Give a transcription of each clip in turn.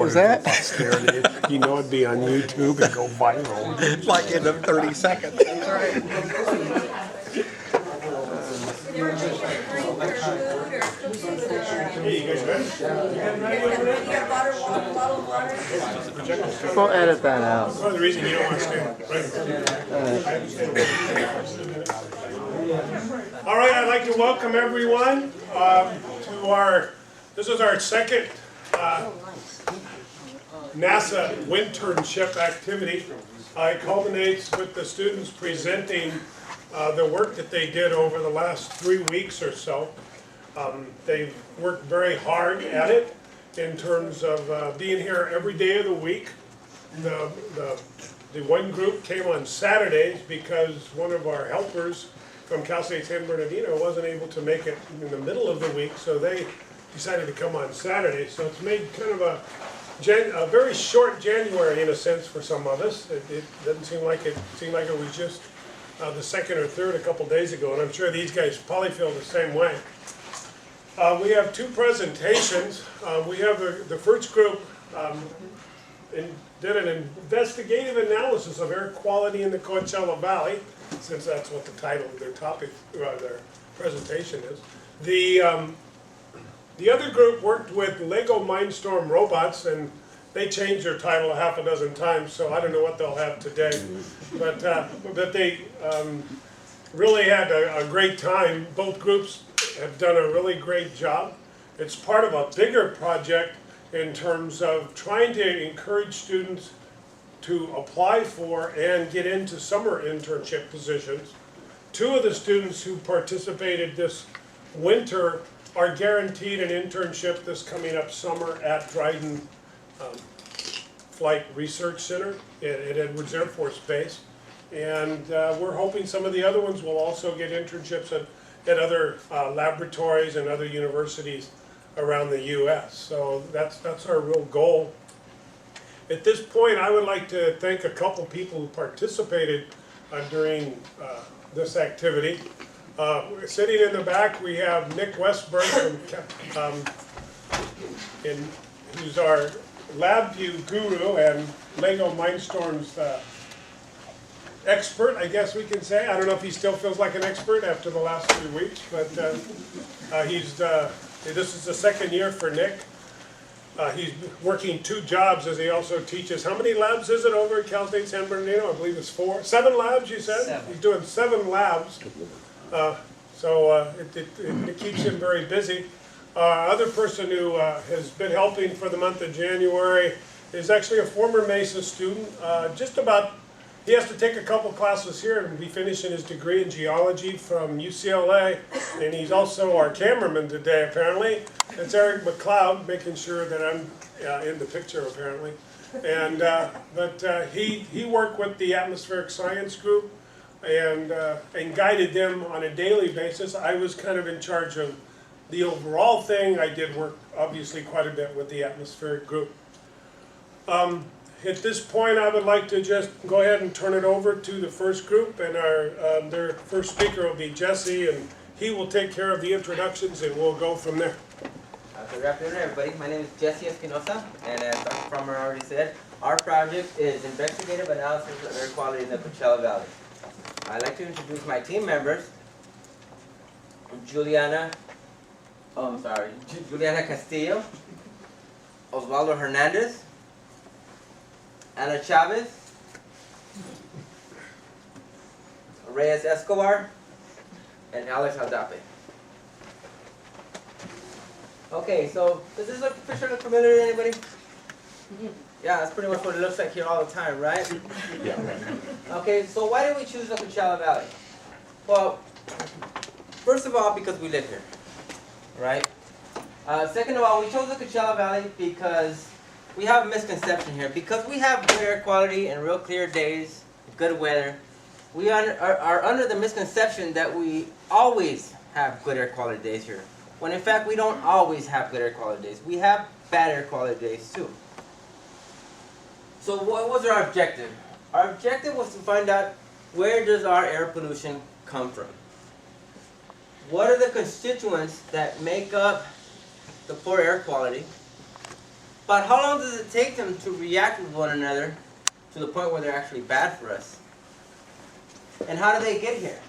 was that? Posterity. You know it'd be on YouTube and go viral. Like in 30 seconds. That's right. We'll edit that out. That's the reason you don't want to stand. All right, I'd like to welcome everyone to our, this is our second NASA Winternship activity. It culminates with the students presenting the work that they did over the last 3 weeks or so. They've worked very hard at it in terms of being here every day of the week. The one group came on Saturdays because one of our helpers from Cal State San Bernardino wasn't able to make it in the middle of the week, so they decided to come on Saturday. So it's made kind of a very short January in a sense for some of us. It doesn't seem like it seemed like it was just the second or third a couple days ago, and I'm sure these guys probably feel the same way. We have two presentations. We have the first group did an investigative analysis of air quality in the Coachella Valley, since that's what the title of their topic, their presentation is. The other group worked with Lego Mindstorm robots, and they changed their title a half a dozen times, so I don't know what they'll have today. But they really had a great time. Both groups have done a really great job. It's part of a bigger project in terms of trying to encourage students to apply for and get into summer internship positions. Two of the students who participated this winter are guaranteed an internship this coming up summer at Dryden Flight Research Center at Edwards Air Force Base. And we're hoping some of the other ones will also get internships at other laboratories and other universities around the U.S. So that's our real goal. At this point, I would like to thank a couple people who participated during this activity. Sitting in the back, we have Nick Westberg, who's our LabVIEW guru and Lego Mindstorm's expert, I guess we can say. I don't know if he still feels like an expert after the last 3 weeks, but this is the second year for Nick. He's working 2 jobs as he also teaches. How many labs is it over at Cal State San Bernardino? I believe it's 4. 7 labs, you said? 7. He's doing 7 labs. So it keeps him very busy. Other person who has been helping for the month of January is actually a former Mesa student. He has to take a couple classes here and be finishing his degree in geology from UCLA, and he's also our cameraman today, apparently. It's Eric McLeod, making sure that I'm in the picture, apparently. And he worked with the Atmospheric Science Group and guided them on a daily basis. I was kind of in charge of the overall thing. I did work, obviously, quite a bit with the Atmospheric Group. At this point, I would like to just go ahead and turn it over to the first group, and their first speaker will be Jesse, and he will take care of the introductions, and we'll go from there. Good afternoon, everybody. My name is Jesse Espinosa, and as Dr. Frommer already said, our project is investigative analysis of air quality in the Coachella Valley. I'd like to introduce my team members: Juliana Castillo, Osvaldo Hernandez, Ana Chavez, Reyes Escobar, and Alex Aldape. Okay, so does this picture look familiar to anybody? Yeah, that's pretty much what it looks like here all the time, right? Yeah. Okay, so why did we choose the Coachella Valley? Well, first of all, because we live here, right? Second of all, we chose the Coachella Valley because we have a misconception here. Because we have good air quality and real clear days, good weather, we are under the misconception that we always have good air quality days here. When in fact, we don't always have good air quality days. We have bad air quality days too. So what was our objective? Our objective was to find out, where does our air pollution come from? What are the constituents that make up the poor air quality? But how long does it take them to react with one another to the point where they're actually bad for us? And how do they get here?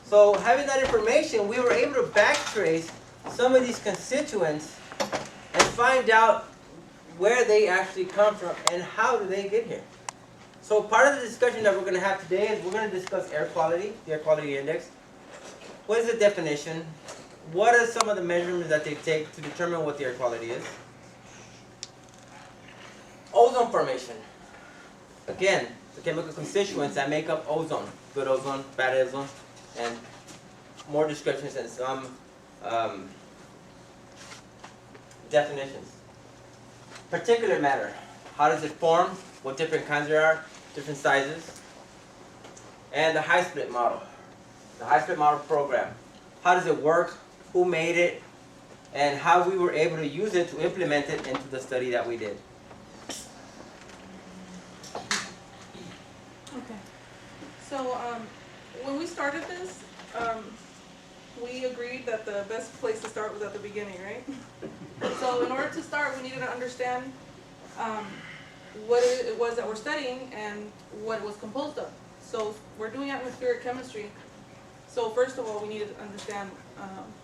So having that information, we were able to backtrace some of these constituents and find out where they actually come from and how do they get here. So part of the discussion that we're going to have today is we're going to discuss air quality, the air quality index. What is the definition? What are some of the measurements that they take to determine what the air quality is? Ozone formation. Again, the chemical constituents that make up ozone. Good ozone, bad ozone, and more descriptions and some definitions. Particulate matter. How does it form? What different kinds there are? Different sizes. And the high split model. The high split model program. How does it work? Who made it? And how we were able to use it to implement it into the study that we did. Okay. So when we started this, we agreed that the best place to start was at the beginning, right? So in order to start, we needed to understand what it was that we're studying and what it was composed of. So we're doing atmospheric chemistry. So first of all, we needed to understand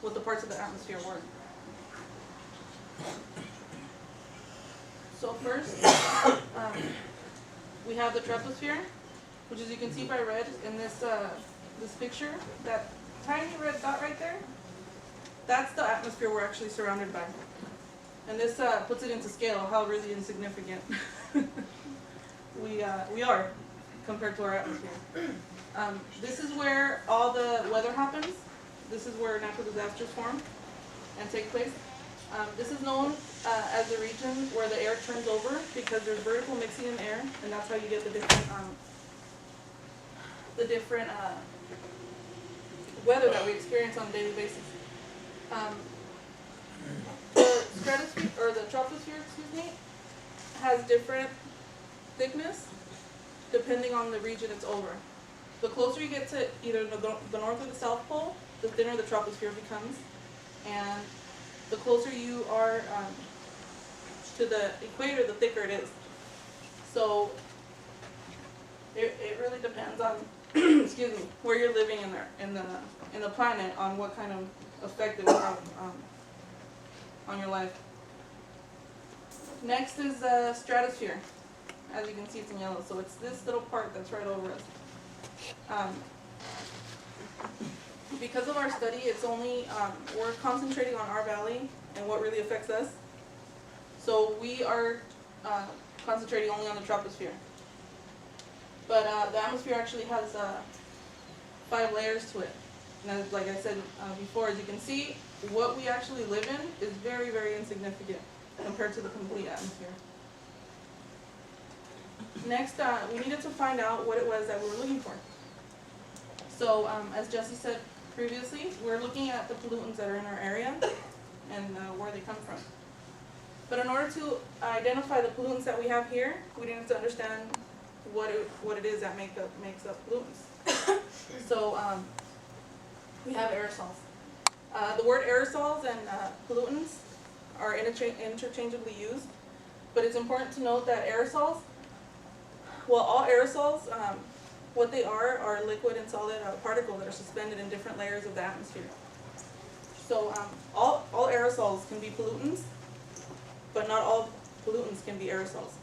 what the parts of the atmosphere were. So first, we have the troposphere, which, as you can see by red in this this picture, that tiny red dot right there, that's the atmosphere we're actually surrounded by. And this puts it into scale how really insignificant we are compared to our atmosphere. This is where all the weather happens. This is where natural disasters form and take place. This is known as the region where the air turns over because there's vertical mixing in the air, and that's how you get the different weather that we experience on a daily basis. The stratosphere, or the troposphere, excuse me, has different thickness depending on the region it's over. The closer you get to either the north or the south pole, the thinner the troposphere becomes, and the closer you are to the equator, the thicker it is. So it really depends on excuse me, where you're living in the planet, on what kind of effect it will have on your life. Next is the stratosphere. As you can see, it's in yellow, so it's this little part that's right over us. Because of our study, it's only we're concentrating on our valley and what really affects us. So we are concentrating only on the troposphere. But the atmosphere actually has 5 layers to it. And as, like I said before, as you can see, what we actually live in is very, very insignificant compared to the complete atmosphere. Next, we needed to find out what it was that we were looking for. So, as Jesse said previously, we're looking at the pollutants that are in our area and where they come from. But in order to identify the pollutants that we have here, we needed to understand what it is that makes up pollutants. So we have aerosols. The word aerosols and pollutants are interchangeably used, but it's important to note that aerosols, well, all aerosols, what they are liquid and solid particles that are suspended in different layers of the atmosphere. So all aerosols can be pollutants, but not all pollutants can be aerosols.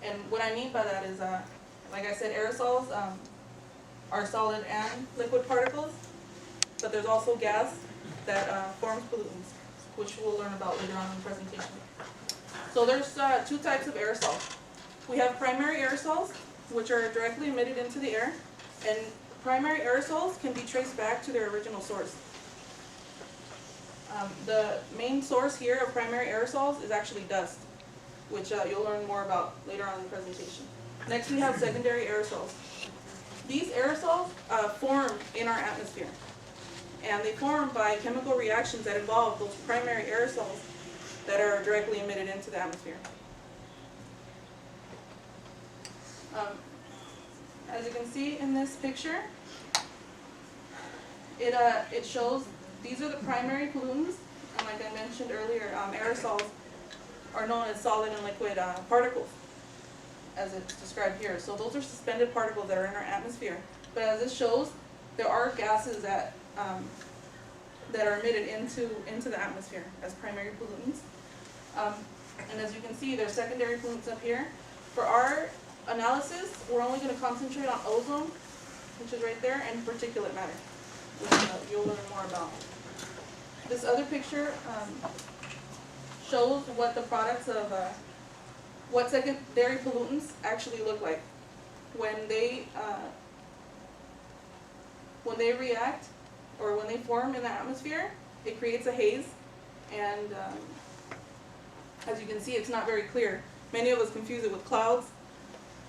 And what I mean by that is, like I said, aerosols are solid and liquid particles, but there's also gas that forms pollutants, which we'll learn about later on in the presentation. So there's 2 types of aerosols. We have primary aerosols, which are directly emitted into the air, and primary aerosols can be traced back to their original source. The main source here of primary aerosols is actually dust, which you'll learn more about later on in the presentation. Next, we have secondary aerosols. These aerosols form in our atmosphere, and they form by chemical reactions that involve those primary aerosols that are directly emitted into the atmosphere. As you can see in this picture, it shows these are the primary pollutants, And like I mentioned earlier, aerosols are known as solid and liquid particles, as it's described here. So those are suspended particles that are in our atmosphere. But as this shows, there are gases that are emitted into the atmosphere as primary pollutants. And as you can see, there's secondary pollutants up here. For our analysis, we're only going to concentrate on ozone, which is right there, and particulate matter, which you'll learn more about. This other picture shows what the products of what secondary pollutants actually look like when they react or when they form in the atmosphere. It creates a haze, and as you can see, it's not very clear. Many of us confuse it with clouds,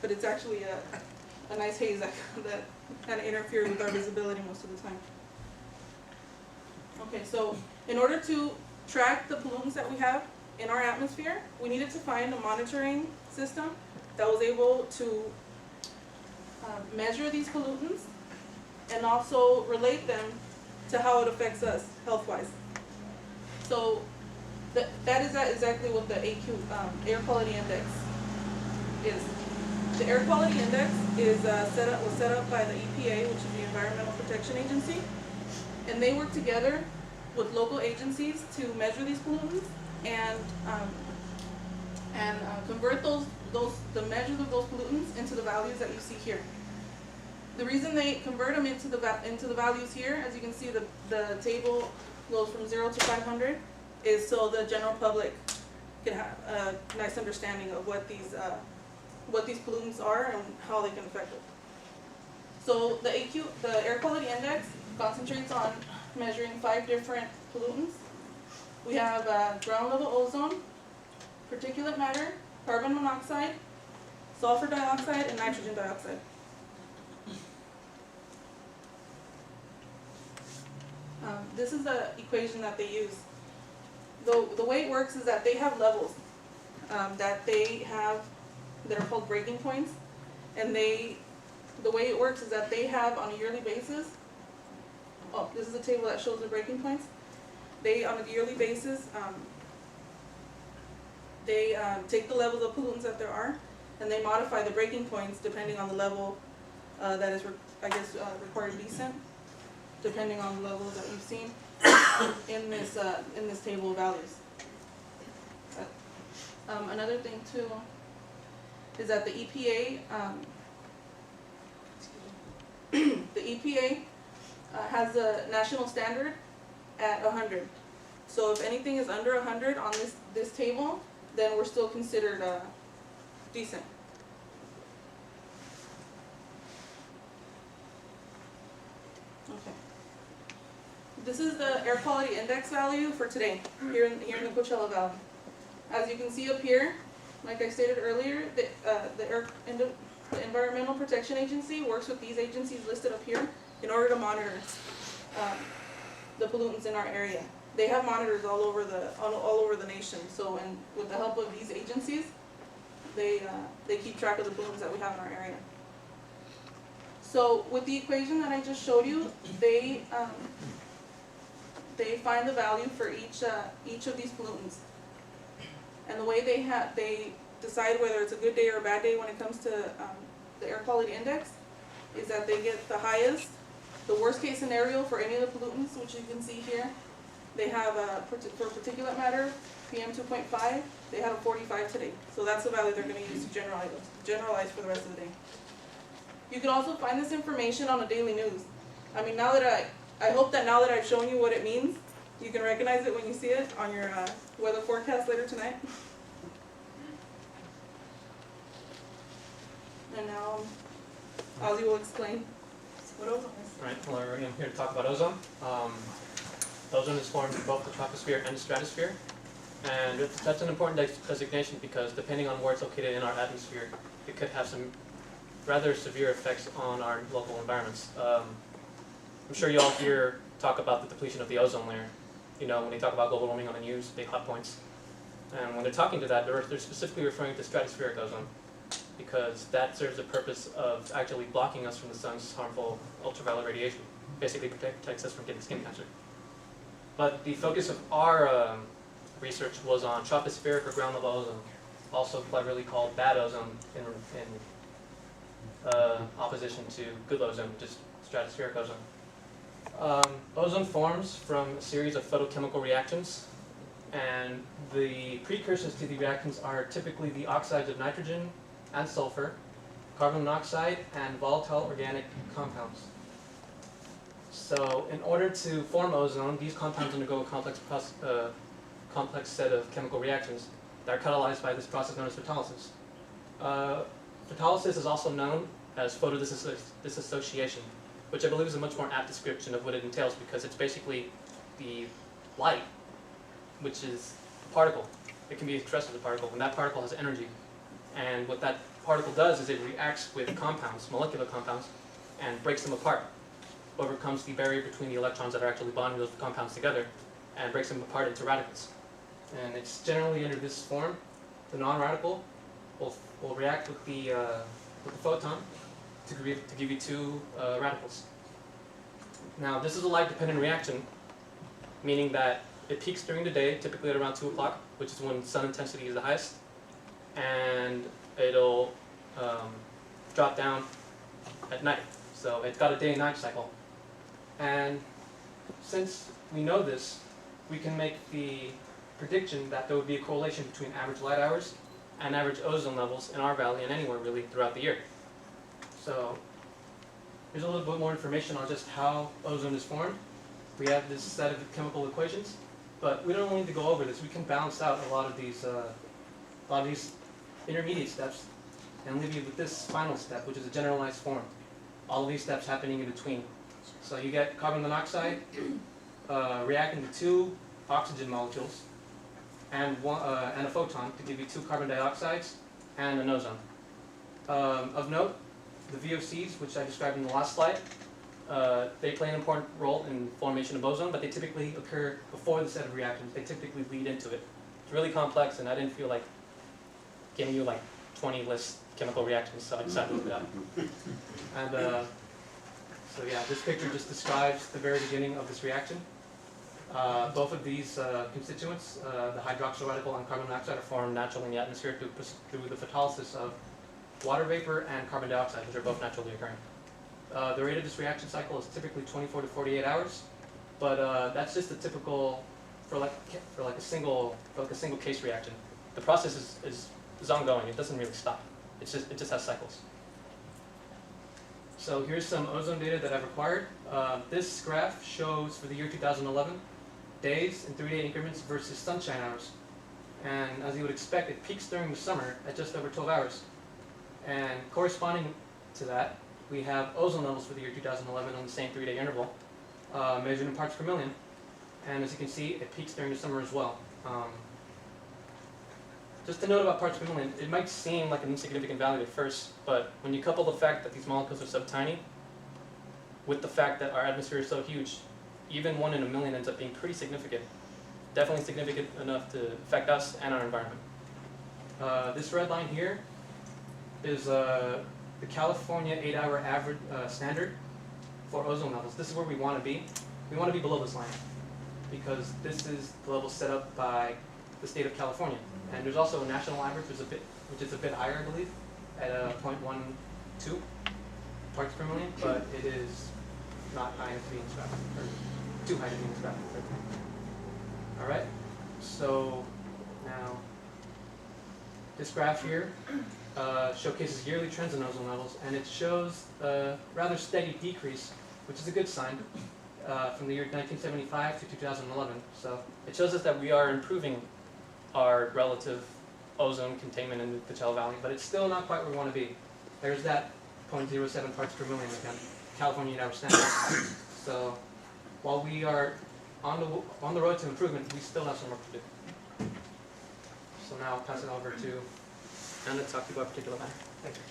but it's actually a nice haze that kind of interferes with our visibility most of the time. Okay, so in order to track the pollutants that we have in our atmosphere, we needed to find a monitoring system that was able to measure these pollutants and also relate them to how it affects us health-wise. So that is exactly what the AQ, air quality index is. The air quality index is was set up by the EPA, which is the Environmental Protection Agency, and they work together with local agencies to measure these pollutants and convert the measures of those pollutants into the values that you see here. The reason they convert them into the values here, as you can see, the table goes from 0 to 500, is so the general public can have a nice understanding of what these pollutants are and how they can affect it. So the air quality index, concentrates on measuring 5 different pollutants. We have ground level ozone, particulate matter, carbon monoxide, sulfur dioxide, and nitrogen dioxide. This is the equation that they use. The way it works is that they have levels that are called breaking points, and the way it works is that they have on a yearly basis. Oh, this is a table that shows the breaking points. They, on a yearly basis, they take the levels of pollutants that there are, and they modify the breaking points depending on the level that is, required decent, depending on the levels that you've seen in this table of values. Another thing too is that the EPA, has a national standard at 100. So if anything is under 100 on this table, then we're still considered decent. Okay. This is the air quality index value for today here in the Coachella Valley. As you can see up here, like I stated earlier, the Environmental Protection Agency works with these agencies listed up here in order to monitor the pollutants in our area. They have monitors all over the nation. So, and with the help of these agencies, they keep track of the pollutants that we have in our area. So, with the equation that I just showed you, they find the value for each of these pollutants, and the way they decide whether it's a good day or a bad day when it comes to the air quality index is that they get the highest, the worst case scenario for any of the pollutants, which you can see here. They have for particulate matter, PM 2.5, they have a 45 today. So that's the value they're going to use to generalize for the rest of the day. You can also find this information on the daily news. I mean, I hope that now that I've shown you what it means, you can recognize it when you see it on your weather forecast later tonight. And now Ozzy will explain what ozone is. Right, well, we're here to talk about ozone. Ozone is formed in both the troposphere and the stratosphere. And that's an important designation because depending on where it's located in our atmosphere, it could have some rather severe effects on our local environments. I'm sure you all hear talk about the depletion of the ozone layer. You know, when they talk about global warming on the news, they hot points. And when they're talking to that, they're specifically referring to stratospheric ozone because that serves the purpose of actually blocking us from the sun's harmful ultraviolet radiation. Basically protects us from getting skin cancer. But the focus of our research was on tropospheric or ground level ozone, also cleverly called bad ozone in opposition to good ozone, just stratospheric ozone. Ozone forms from a series of photochemical reactions, and the precursors to the reactions are typically the oxides of nitrogen and sulfur, carbon monoxide, and volatile organic compounds. So in order to form ozone, these compounds undergo a complex set of chemical reactions that are catalyzed by this process known as photolysis. Photolysis is also known as photodisassociation, which I believe is a much more apt description of what it entails, because it's basically the light, which is a particle. It can be expressed as a particle, and that particle has energy. And what that particle does is it reacts with compounds, molecular compounds, and breaks them apart, overcomes the barrier between the electrons that are actually bonding those compounds together, and breaks them apart into radicals. And it's generally under this form. The non-radical will react with the photon to give you two radicals. Now, this is a light-dependent reaction, meaning that it peaks during the day, typically at around 2 o'clock, which is when sun intensity is the highest, and it'll drop down at night. So it's got a day and night cycle. And since we know this, we can make the prediction that there would be a correlation between average light hours and average ozone levels in our valley and anywhere really throughout the year. So here's a little bit more information on just how ozone is formed. We have this set of chemical equations, but we don't need to go over this. We can balance out a lot of these intermediate steps and leave you with this final step, which is a generalized form. All of these steps happening in between. So you get carbon monoxide reacting to 2 oxygen molecules and a photon to give you 2 carbon dioxides and an ozone. Of note, the VOCs, which I described in the last slide, they play an important role in formation of ozone, but they typically occur before the set of reactions. They typically lead into it. It's really complex, and I didn't feel like giving you like 20 list chemical reactions, so I decided to look it up. And so yeah, this picture just describes the very beginning of this reaction. Both of these constituents, the hydroxyl radical and carbon monoxide, are formed naturally in the atmosphere through the photolysis of water vapor and carbon dioxide, which are both naturally occurring. The rate of this reaction cycle is typically 24 to 48 hours, but that's just a typical for a single case reaction. The process is ongoing. It doesn't really stop. It just has cycles. So here's some ozone data that I've acquired. This graph shows for the year 2011 days in 3-day increments versus sunshine hours. And as you would expect, it peaks during the summer at just over 12 hours. And corresponding to that, we have ozone levels for the year 2011 on the same 3-day interval, measured in parts per million. And as you can see, it peaks during the summer as well. Just a note about parts per million, it might seem like an insignificant value at first, but when you couple the fact that these molecules are so tiny with the fact that our atmosphere is so huge, even 1 in a million ends up being pretty significant. Definitely significant enough to affect us and our environment. This red line here is the California 8-hour average standard for ozone levels. This is where we want to be. We want to be below this line because this is the level set up by the state of California. And there's also a national average, which is a bit higher, I believe, at 0.12 parts per million, but it is not high enough to be instructed, or too high to be instructed. All right, so now this graph here showcases yearly trends in ozone levels, and it shows a rather steady decrease, which is a good sign, from the year 1975 to 2011. So it shows us that we are improving our relative ozone containment in the Coachella Valley, but it's still not quite where we want to be. There's that 0.07 parts per million again, California 8-hour standard. So while we are on the road to improvement, we still have some work to do. So now I'll pass it over to Anna to talk to you about particulate matter. Thank you.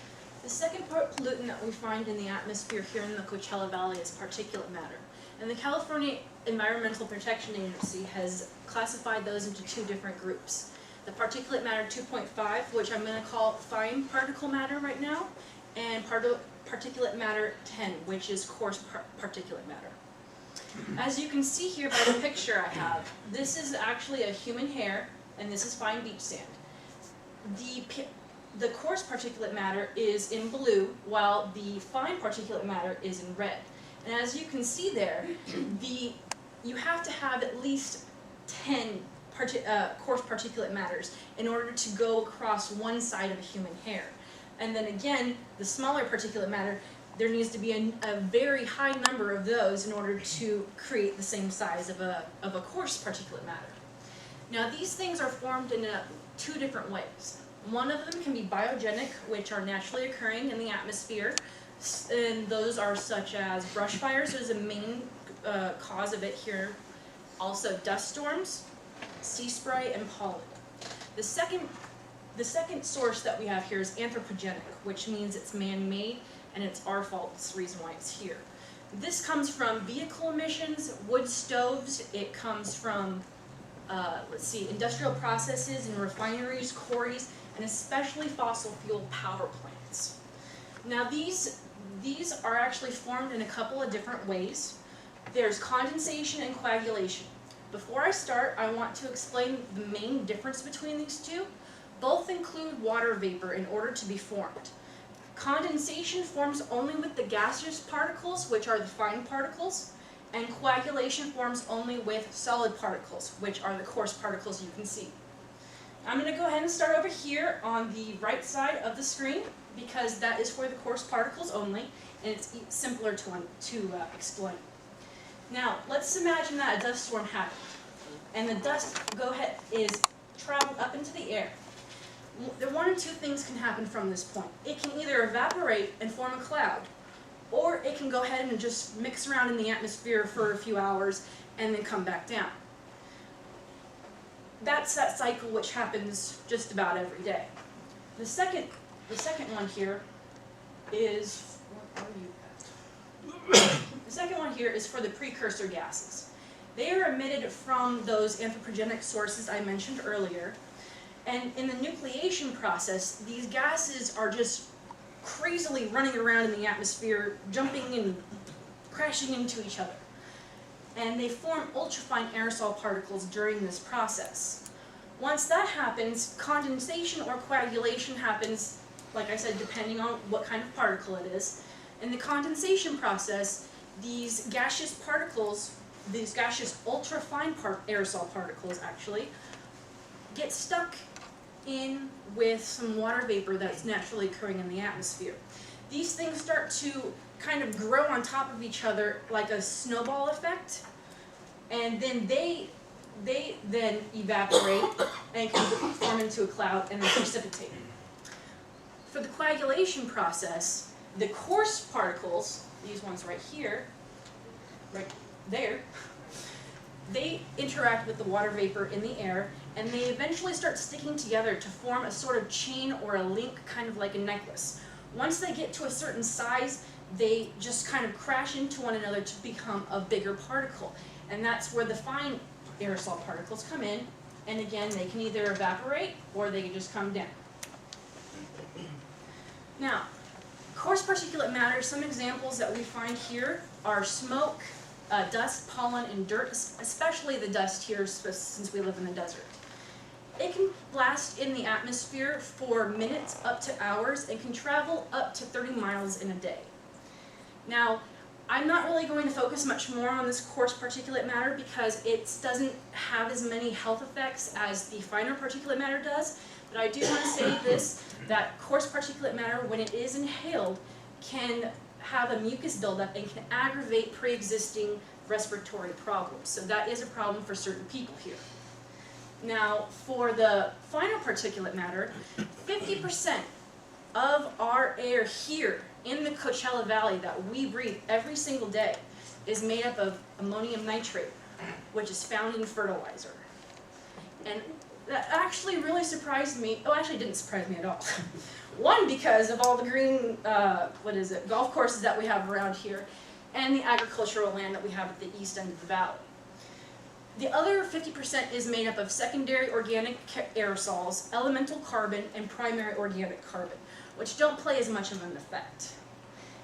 The second pollutant that we find in the atmosphere here in the Coachella Valley is particulate matter. And the California Environmental Protection Agency has classified those into 2 different groups. The particulate matter 2.5, which I'm going to call fine particle matter right now, and particulate matter 10, which is coarse particulate matter. As you can see here by the picture I have, this is actually a human hair, and this is fine beach sand. The coarse particulate matter is in blue, while the fine particulate matter is in red. And as you can see there, you have to have at least 10 coarse particulate matters in order to go across one side of a human hair. And then again, the smaller particulate matter, there needs to be a very high number of those in order to create the same size of a coarse particulate matter. Now these things are formed in two different ways. One of them can be biogenic, which are naturally occurring in the atmosphere, and those are such as brush fires is a main cause of it here. Also dust storms, sea spray, and pollen. The second source that we have here is anthropogenic, which means it's man-made and it's our fault. It's the reason why it's here. This comes from vehicle emissions, wood stoves. It comes from industrial processes and refineries, quarries, and especially fossil fuel power plants. Now these are actually formed in a couple of different ways. There's condensation and coagulation. Before I start, I want to explain the main difference between these two. Both include water vapor in order to be formed. Condensation forms only with the gaseous particles, which are the fine particles, and coagulation forms only with solid particles, which are the coarse particles you can see. I'm going to go ahead and start over here on the right side of the screen, because that is for the coarse particles only, and it's simpler to explain. Now, let's imagine that a dust storm happened, and the dust is traveled up into the air. One of two things can happen from this point. It can either evaporate and form a cloud, or it can go ahead and just mix around in the atmosphere for a few hours and then come back down. That's that cycle which happens just about every day. The second one here is, the second one here is for the precursor gases. They are emitted from those anthropogenic sources I mentioned earlier. And in the nucleation process, these gases are just crazily running around in the atmosphere, jumping and crashing into each other. And they form ultrafine aerosol particles during this process. Once that happens, condensation or coagulation happens, like I said, depending on what kind of particle it is. In the condensation process, these gaseous particles, these gaseous ultrafine aerosol particles actually, get stuck in with some water vapor that's naturally occurring in the atmosphere. These things start to kind of grow on top of each other like a snowball effect, and then they then evaporate and can form into a cloud and then precipitate. For the coagulation process, the coarse particles, these ones right here, right there, they interact with the water vapor in the air, and they eventually start sticking together to form a sort of chain or a link, kind of like a necklace. Once they get to a certain size, they just kind of crash into one another to become a bigger particle. And that's where the fine aerosol particles come in, and again, they can either evaporate or they can just come down. Now, coarse particulate matter, some examples that we find here are smoke, dust, pollen, and dirt, especially the dust here since we live in the desert. It can last in the atmosphere for minutes up to hours and can travel up to 30 miles in a day. Now, I'm not really going to focus much more on this coarse particulate matter because it doesn't have as many health effects as the finer particulate matter does, but I do want to say this, that coarse particulate matter, when it is inhaled, can have a mucus buildup and can aggravate pre-existing respiratory problems. So that is a problem for certain people here. Now, for the finer particulate matter, 50% of our air here in the Coachella Valley that we breathe every single day is made up of ammonium nitrate, which is found in fertilizer. And that actually really surprised me. Oh, actually it didn't surprise me at all. One, because of all the green, golf courses that we have around here, and the agricultural land that we have at the east end of the valley. The other 50% is made up of secondary organic aerosols, elemental carbon, and primary organic carbon, which don't play as much of an effect.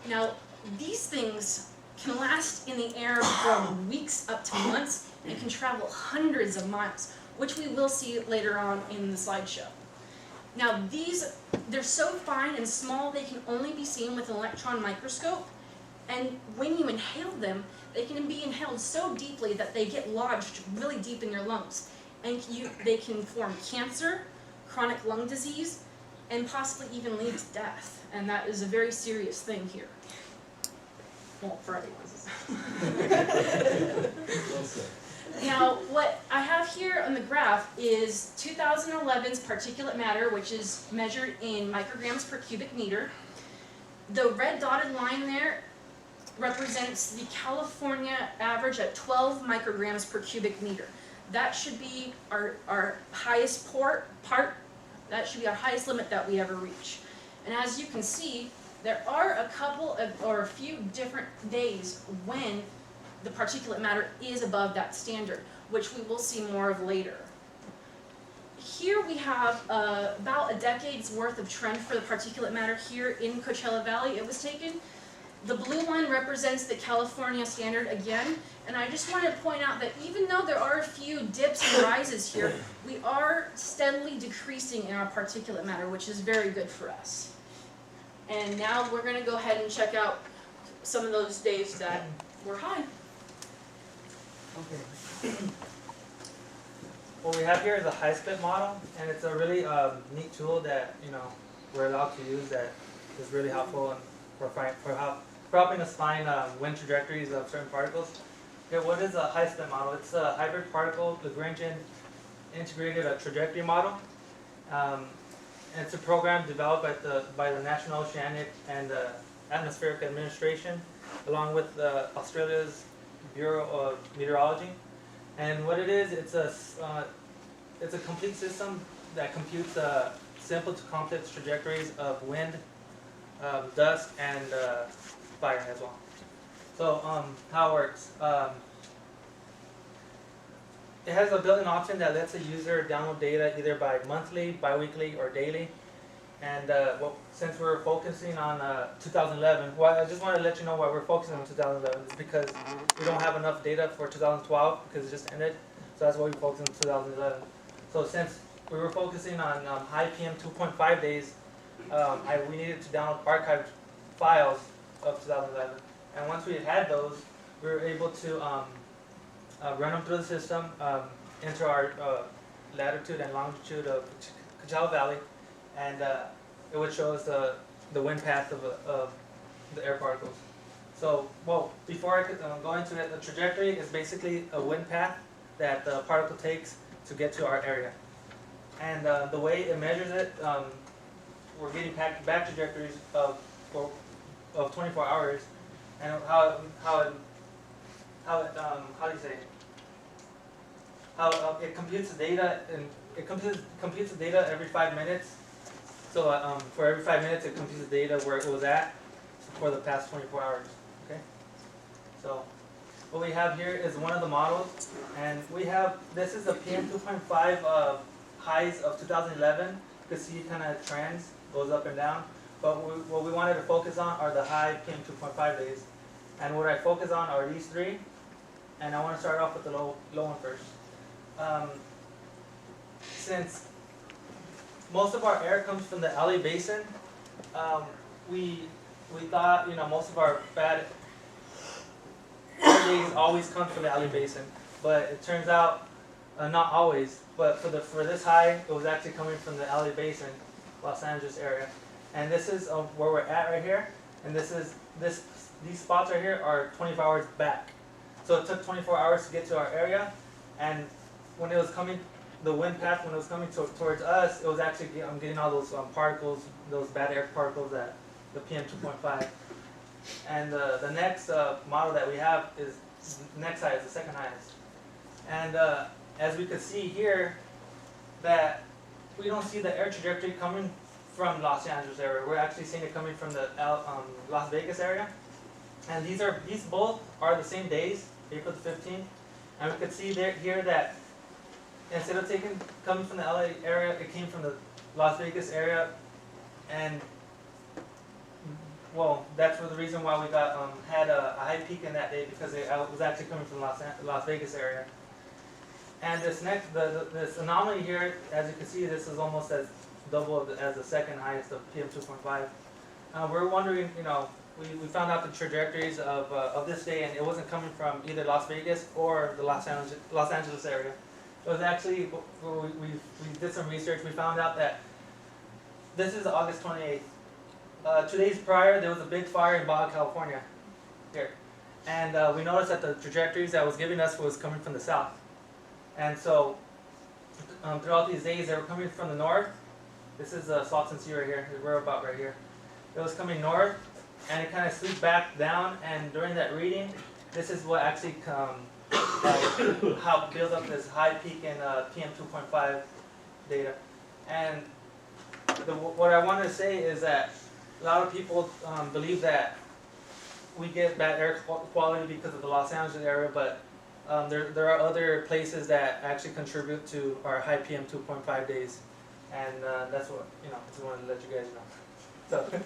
Now, these things can last in the air for weeks up to months and can travel hundreds of miles, which we will see later on in the slideshow. Now they're so fine and small they can only be seen with an electron microscope, and when you inhale them, they can be inhaled so deeply that they get lodged really deep in your lungs, and they can form cancer, chronic lung disease, and possibly even lead to death, and that is a very serious thing here. Well, for everyone. Now, what I have here on the graph is 2011's particulate matter, which is measured in micrograms per cubic meter. The red dotted line there represents the California average at 12 micrograms per cubic meter. That should be our highest that should be our highest limit that we ever reach. And as you can see, there are a few different days when the particulate matter is above that standard, which we will see more of later. Here we have about a decade's worth of trend for the particulate matter here in Coachella Valley. It was taken. The blue line represents the California standard again, and I just want to point out that even though there are a few dips and rises here, we are steadily decreasing in our particulate matter, which is very good for us. And now we're going to go ahead and check out some of those days that were high. Okay. What we have here is a high-split model, and it's a really neat tool that we're allowed to use that is really helpful and for helping us find wind trajectories of certain particles. Okay, what is a high-split model? It's a hybrid particle Lagrangian integrated trajectory model. And it's a program developed by the National Oceanic and Atmospheric Administration, along with Australia's Bureau of Meteorology. And what it is, it's a complete system that computes simple to complex trajectories of wind, dust, and fire as well. So how it works. It has a built-in option that lets the user download data either by monthly, bi-weekly, or daily. And since we're focusing on 2011, well, I just want to let you know why we're focusing on 2011. It's because we don't have enough data for 2012 because it just ended. So that's why we focused on 2011. So since we were focusing on high PM 2.5 days, we needed to download archived files of 2011. And once we had those, we were able to run them through the system, enter our latitude and longitude of Coachella Valley, and it would show us the wind path of the air particles. So, well, before I could go into it, the trajectory is basically a wind path that the particle takes to get to our area. And the way it measures it, we're getting back trajectories of 24 hours, and how it computes the data, and it computes the data every 5 minutes. So for every 5 minutes, it computes the data where it was at for the past 24 hours. Okay. So what we have here is one of the models, and this is the PM 2.5 highs of 2011. You can see kind of trends, goes up and down. But what we wanted to focus on are the high PM 2.5 days. And what I focus on are these three. And I want to start off with the low one first. Since most of our air comes from the LA Basin, we thought most of our bad air days always come from the LA Basin. But it turns out not always. But for this high, it was actually coming from the LA Basin, Los Angeles area. And this is where we're at right here. And these spots right here are 24 hours back. So it took 24 hours to get to our area. And when it was coming, the wind path, when it was coming towards us, it was actually getting all those particles, those bad air particles, that the PM 2.5. And the next model that we have is the next highest, the second highest. And as we could see here, that we don't see the air trajectory coming from Los Angeles area. We're actually seeing it coming from the Las Vegas area. And these both are the same days, April the 15th. And we could see here that instead of coming from the LA area, it came from the Las Vegas area. And well, that's for the reason why we got had a high peak in that day, because it was actually coming from Las Vegas area. And this this anomaly here, as you can see, this is almost as double as the second highest of PM 2.5. We're wondering, you know, we found out the trajectories of this day, and it wasn't coming from either Las Vegas or the Los Angeles area. It was actually, we did some research, we found out that this is August 28th. 2 days prior, there was a big fire in Baja California, here. And we noticed that the trajectories that was giving us was coming from the south. And so, throughout these days, they were coming from the north. This is Salton Sea right here, we're about right here. It was coming north, and it kind of swooped back down, and during that reading, this is what actually helped build up this high peak in PM 2.5 data. And what I want to say is that a lot of people believe that we get bad air quality because of the Los Angeles area, but there are other places that actually contribute to our high PM 2.5 days, and that's what, you know, just wanted to let you guys know. So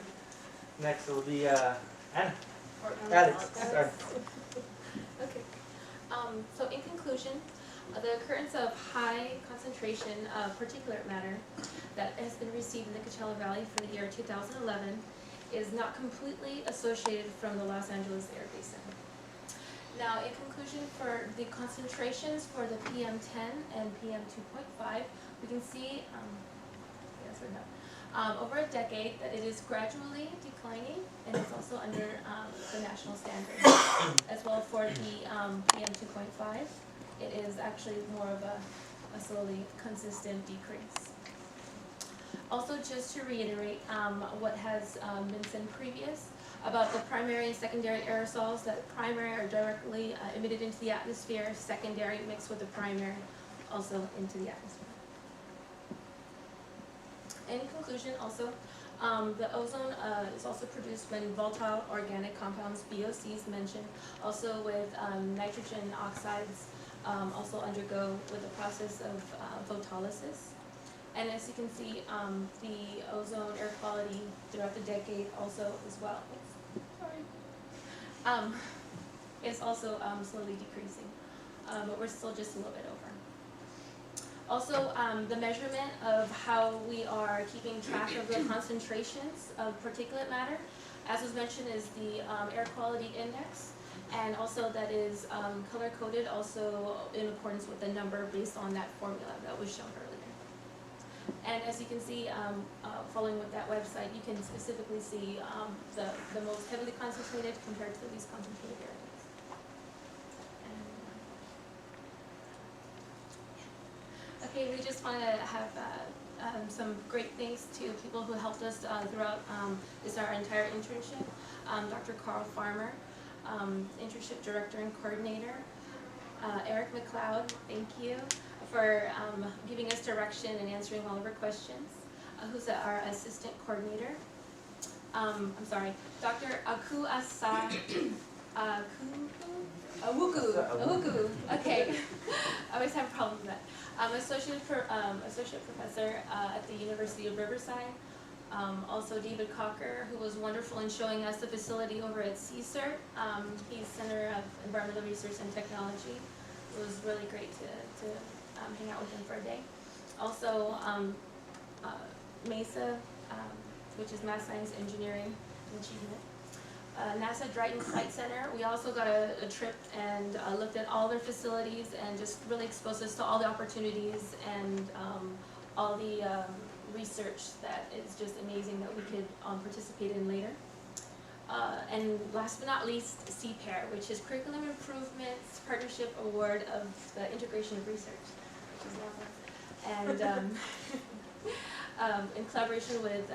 next will be Anna. Alex. Sorry. Okay. So in conclusion, the occurrence of high concentration of particulate matter that has been received in the Coachella Valley for the year 2011 is not completely associated from the Los Angeles Air Basin. Now, in conclusion, for the concentrations for the PM10 and PM2.5, we can see, yes or no, over a decade that it is gradually declining, and it's also under the national standard. As well for the PM2.5, it is actually more of a slowly consistent decrease. Also, just to reiterate what has been said previous about the primary and secondary aerosols, that primary are directly emitted into the atmosphere, secondary mixed with the primary also into the atmosphere. In conclusion, also, the ozone is also produced when volatile organic compounds, VOCs mentioned, also with nitrogen oxides also undergo with the process of photolysis. And as you can see, the ozone air quality throughout the decade also as well, is also slowly decreasing, but we're still just a little bit over. Also, the measurement of how we are keeping track of the concentrations of particulate matter, as was mentioned, is the air quality index, and also that is color-coded also in accordance with the number based on that formula that was shown earlier. And as you can see, following with that website, you can specifically see the most heavily concentrated compared to the least concentrated areas. Okay, we just want to have some great thanks to people who helped us throughout our entire internship. Dr. Carl Farmer, internship director and coordinator. Eric McLeod, thank you for giving us direction and answering all of our questions. Who's our assistant coordinator? I'm sorry, Dr. Aku Asa. Awuku. Okay, I always have a problem with that. Associate professor at the University of Riverside. Also David Cocker, who was wonderful in showing us the facility over at CSERT. He's Center of Environmental Research and Technology. It was really great to hang out with him for a day. Also MESA, which is Math Science Engineering and Achievement. NASA Dryden Flight Center, we also got a trip and looked at all their facilities and just really exposed us to all the opportunities and all the research that is just amazing that we could participate in later. And last but not least, CPAIR, which is Curriculum Improvements Partnership Award of the Integration of Research, which is lovely. And in collaboration with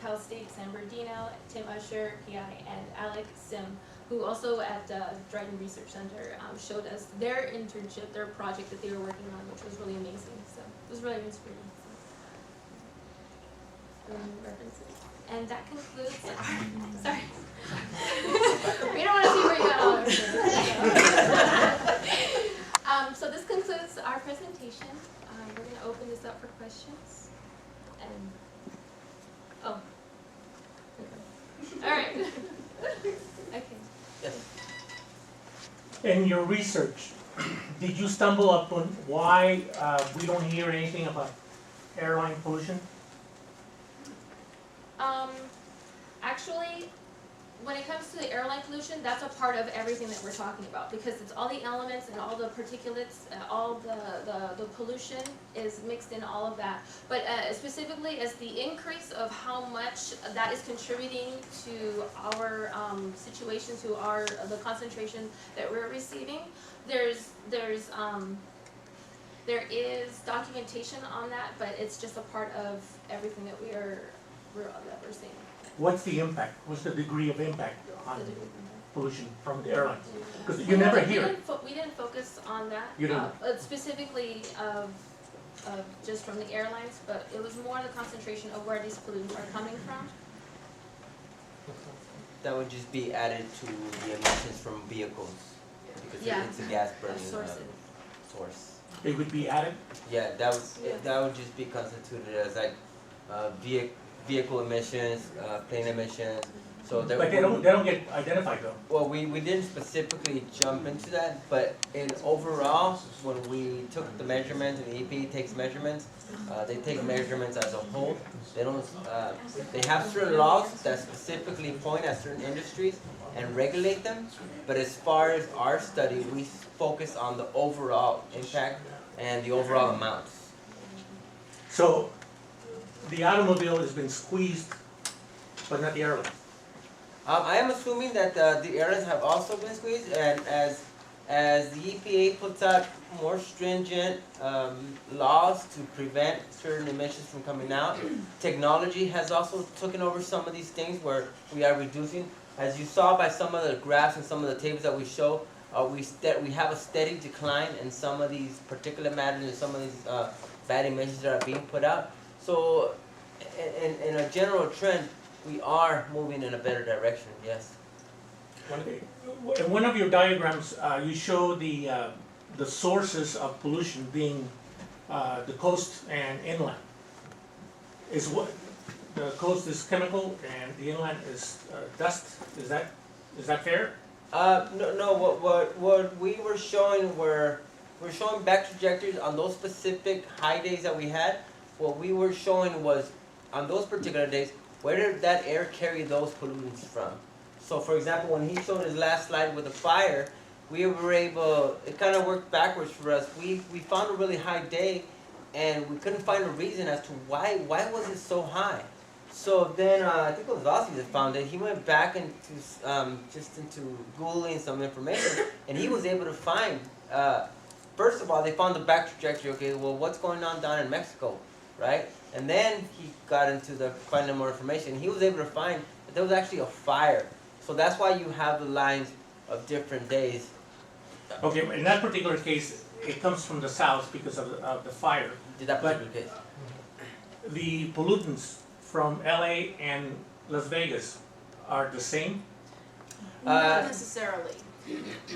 Cal State San Bernardino, Tim Usher, PI, and Alec Sim, who also at Dryden Research Center showed us their internship, their project that they were working on, which was really amazing. So it was really inspiring. References. And that concludes our, sorry. We don't want to see where you got all of so this concludes our presentation. We're going to open this up for questions. And, oh. Okay. All right. In your research, did you stumble upon why we don't hear anything about airline pollution? Actually, when it comes to the airline pollution, that's a part of everything that we're talking about, because it's all the elements and all the particulates, all the pollution is mixed in all of that. But specifically as the increase of how much that is contributing to our situation, to the concentration that we're receiving, there is documentation on that, but it's just a part of everything that we're seeing. What's the impact? What's the degree of impact on pollution from the airlines? Because you never hear it. We didn't focus on that. You didn't? Specifically of just from the airlines, but it was more the concentration of where these pollutants are coming from. That would just be added to the emissions from vehicles, because Yeah. it's a gas burning Source. source. They would be added? Yeah, that would just be constituted as like vehicle emissions, plane emissions. So that But they don't get identified though. Well, we didn't specifically jump into that, but in overall, when we took the measurements and the EPA takes measurements, they take measurements as a whole. They don't. They have certain laws that specifically point at certain industries and regulate them. But as far as our study, we focus on the overall impact and the overall amounts. So the automobile has been squeezed, but not the airline. I am assuming that the airlines have also been squeezed, and as the EPA puts out more stringent laws to prevent certain emissions from coming out, technology has also taken over some of these things where we are reducing. As you saw by some of the graphs and some of the tables that we show, we have a steady decline in some of these particulate matters and some of these bad emissions that are being put out. So, in a general trend, we are moving in a better direction, yes. In one of your diagrams, you show the sources of pollution being the coast and inland. Is what the coast is chemical and the inland is dust? Is that fair? No. What we were showing we're showing back trajectories on those specific high days that we had. What we were showing was on those particular days, where did that air carry those pollutants from? So for example, when he showed his last slide with the fire, we were able, it kind of worked backwards for us. We found a really high day and we couldn't find a reason as to why was it so high. So then I think it was Ozzy that found it. He went back into just into Googling some information and he was able to find, first of all, they found the back trajectory. Okay, well, what's going on down in Mexico, right? And then he got into finding more information. He was able to find that there was actually a fire. So that's why you have the lines of different days. Okay, in that particular case, it comes from the south because of the fire. Did that But particular case? the pollutants from LA and Las Vegas are the same? Not necessarily.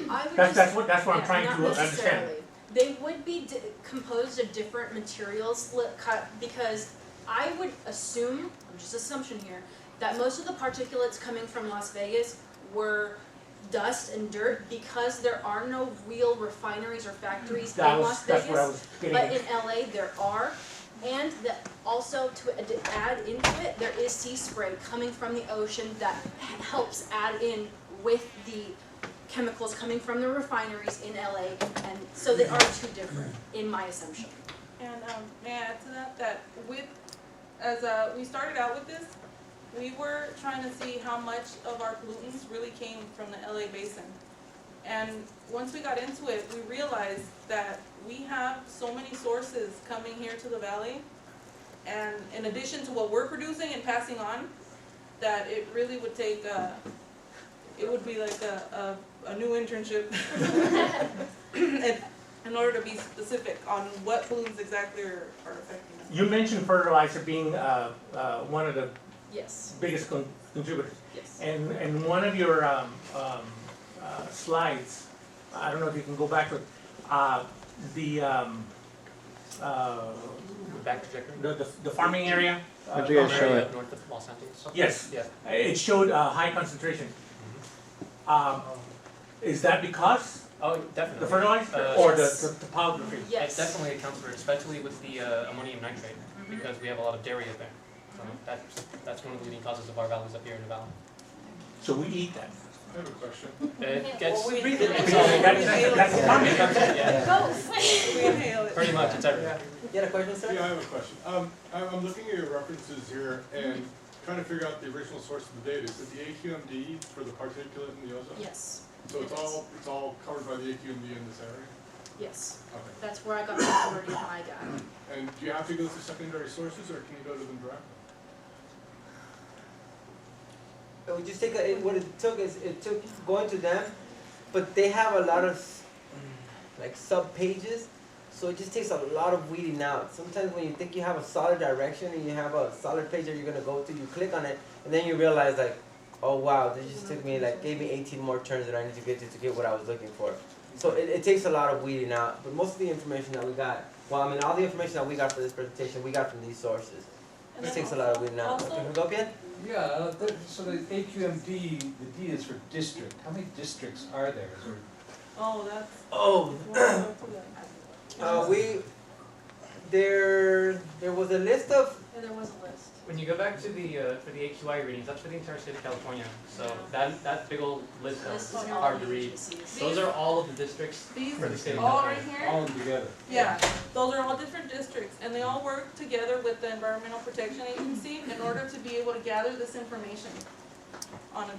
I would That's just- what I'm trying not to understand. necessarily. They would be composed of different materials because I would assume, just assumption here, that most of the particulates coming from Las Vegas were dust and dirt because there are no real refineries or factories in Las That's what I Vegas. was getting But at. in LA there are, and also to add into it, there is sea spray coming from the ocean that helps add in with the chemicals coming from the refineries in LA, and so they are two different, in my assumption. And may I add to that as we started out with this, we were trying to see how much of our pollutants really came from the LA basin. And once we got into it, we realized that we have so many sources coming here to the valley, and in addition to what we're producing and passing on, that it really would take it would be like a new internship in order to be specific on what pollutants exactly are affecting us. You mentioned fertilizer being one of the Yes, biggest contributors. yes. And in one of your slides, I don't know if you can go back to it, Back trajectory. the farming area. Where'd you guys show Area it? north of Los Santos. Yes, Yeah. it showed high concentration. Is that because Oh, definitely. The fertilizer Uh, or the Yes. topography? It Yes. definitely accounts for it, especially with the ammonium nitrate, because we have a lot of dairy up there. So that's one of the leading causes of our valleys up here in the valley. So we eat that. I have a question. It gets, Well, we breathe it. it's all over. That's farming. Yeah, Both. We inhale it. pretty much, it's everywhere. You had a question, sir? Yeah, I have a question. I'm looking at your references here and trying to figure out the original source of the data. Is it the AQMD for the particulate in the ozone? Yes, So it's all covered by the AQMD in this area? yes. Okay. That's where I got the authority that I got. And do you have to go through secondary sources or can you go to them directly? It would just take what it took is it took going to them, but they have a lot of like sub pages, so it just takes a lot of weeding out. Sometimes when you think you have a solid direction and you have a solid page that you're gonna go to, you click on it and then you realize like, oh wow, this just took me like gave me 18 more turns that I need to get what I was looking for. So it takes a lot of weeding out, but most of the information that we got, well, I mean all the information that we got for this presentation, we got from these sources. And It then takes a lot of weeding out. also- Dr. Hagopian? Yeah, so the AQMD, the D is for district. How many districts are there? Is there Oh, that's. Oh. Well, There was a list of, Yeah, there was a list. When you go back to the for the AQI readings, that's for the entire state of California. So that big old list This is is all hard the to read. agencies. Those are all of the districts These for the state of all right California. here, all of them together? yeah, those are all different districts, and they all work together with the Environmental Protection Agency in order to be able to gather this information on,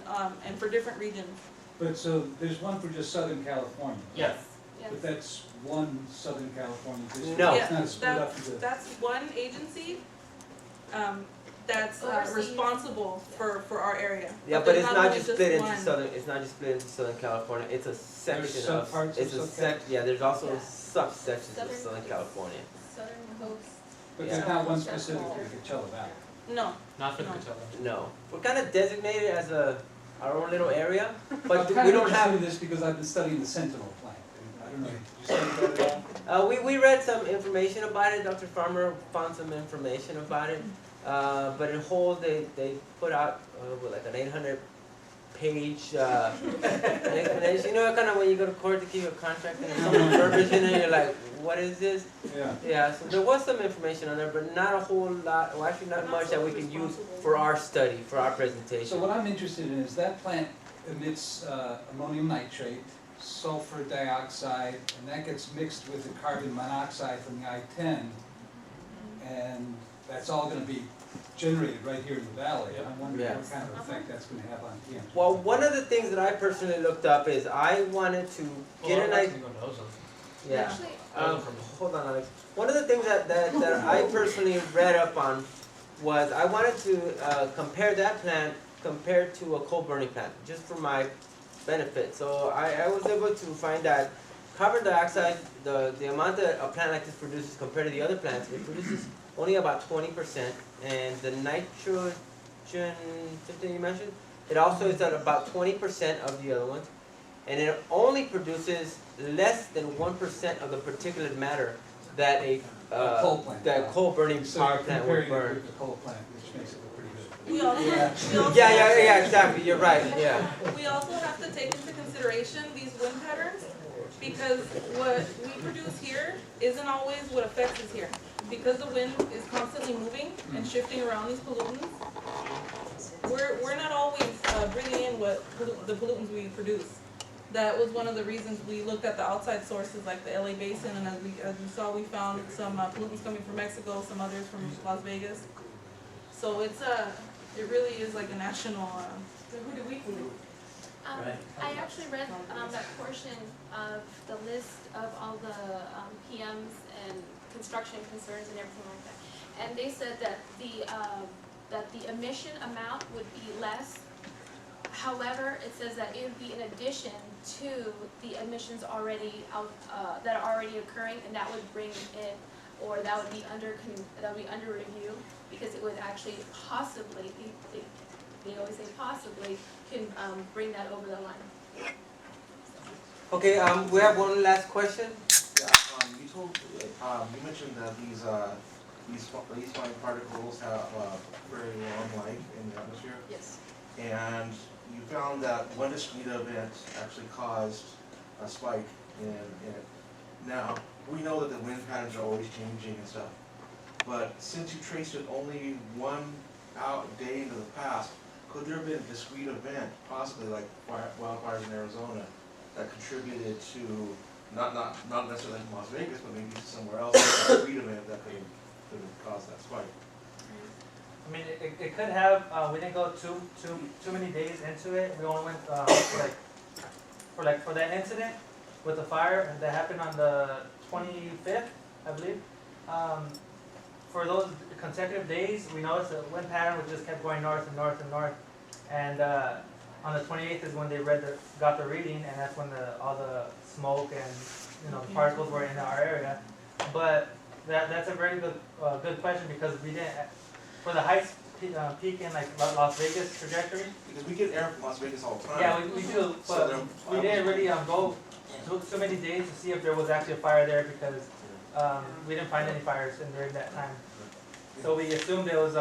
and for different regions. But so there's one for just Southern California? Yes. Yes. But that's one Southern California district? No. It's not split up into... That's one agency, that's Oversees. responsible for our area. yeah, but there's it's not only just split into one. Southern, it's not just split into Southern California, it's a section of, subparts it's of a Southern yeah, there's also Yeah. subsections of Southern Southern Coast. California. Southern Coast. But Yeah. there's not one specific for the Coachella Valley? No, Not for the No. Coachella. No, we're kind of designated as our own little area, but I'm we kind of don't have, interested in this because I've been studying the Sentinel plant. I don't know, did you study that at all? we read some information about it, Dr. Farmer found some information about it. But in whole, they put out, what, like an 800 page, explanation. You know, kind of when you go to court to give you a contract and there's some verbiage in it, you're like, what is this? Yeah. Yeah, so there was some information on there, but not a whole lot, well actually not much that we can use for our study, for our So presentation. what I'm interested in is that plant emits ammonium nitrate, sulfur dioxide, and that gets mixed with the carbon monoxide from the I-10. And that's all gonna be generated right here in the valley. And I'm wondering what Yes. kind of effect that's gonna have on PM. Well, one of the things that I personally looked up is I wanted to get an idea. Go to ozone. Yeah. Actually, Hold on, Alex. One of the things that I personally read up on was I wanted to compare that plant compared to a coal burning plant, just for my benefit. So I was able to find that carbon dioxide, the amount that a plant like this produces compared to the other plants, it produces only about 20%. And the nitrogen, something you mentioned, it also is at about 20% of the other ones. And it only produces less than 1% of the particulate matter that a Coal plant. that coal burning So power you're plant would comparing it burn. with the coal plant, which makes it look pretty good. we also, we also. Yeah, exactly. You're right. Yeah. We also have to take into consideration these wind patterns, because what we produce here isn't always what affects us here. Because the wind is constantly moving and shifting around these pollutants, we're not always bringing in the pollutants we produce. That was one of the reasons we looked at the outside sources like the LA Basin, and as you saw, we found some pollutants coming from Mexico, some others from Las Vegas. So it really is like a national, who do we pollute? Right. I actually read that portion of the list of all the PMs and construction concerns and everything like that. And they said that the emission amount would be less. However, it says that it would be in addition to the emissions already out, that are already occurring, and that would bring in, or that would be under review, because it would actually possibly, they always say possibly, can bring that over the line. Okay. We have one last question. Yeah, you mentioned that these fine particles have a very long life in the atmosphere, Yes. and you found that one mosquito event actually caused a spike in it. Now, we know that the wind patterns are always changing and stuff, but since you traced it only one day into the past, could there have been a discrete event, possibly like wildfires in Arizona, that contributed to, not necessarily in Las Vegas, but maybe somewhere else, a discrete event that could have caused that spike? I mean, it could have, we didn't go too many days into it. We only went, for that incident with the fire that happened on the 25th, I believe. For those consecutive days, we noticed the wind pattern just kept going north and north and north. And on the 28th is when they got the reading, and that's when all the smoke and the particles were in our area. But that's a very good question, because we didn't, for the heights peak in like Las Vegas trajectory. Because we get air from Las Vegas all the time. Yeah, we do, but we didn't really go so many days to see if there was actually a fire there, because we didn't find any fires during that time. So we assumed it was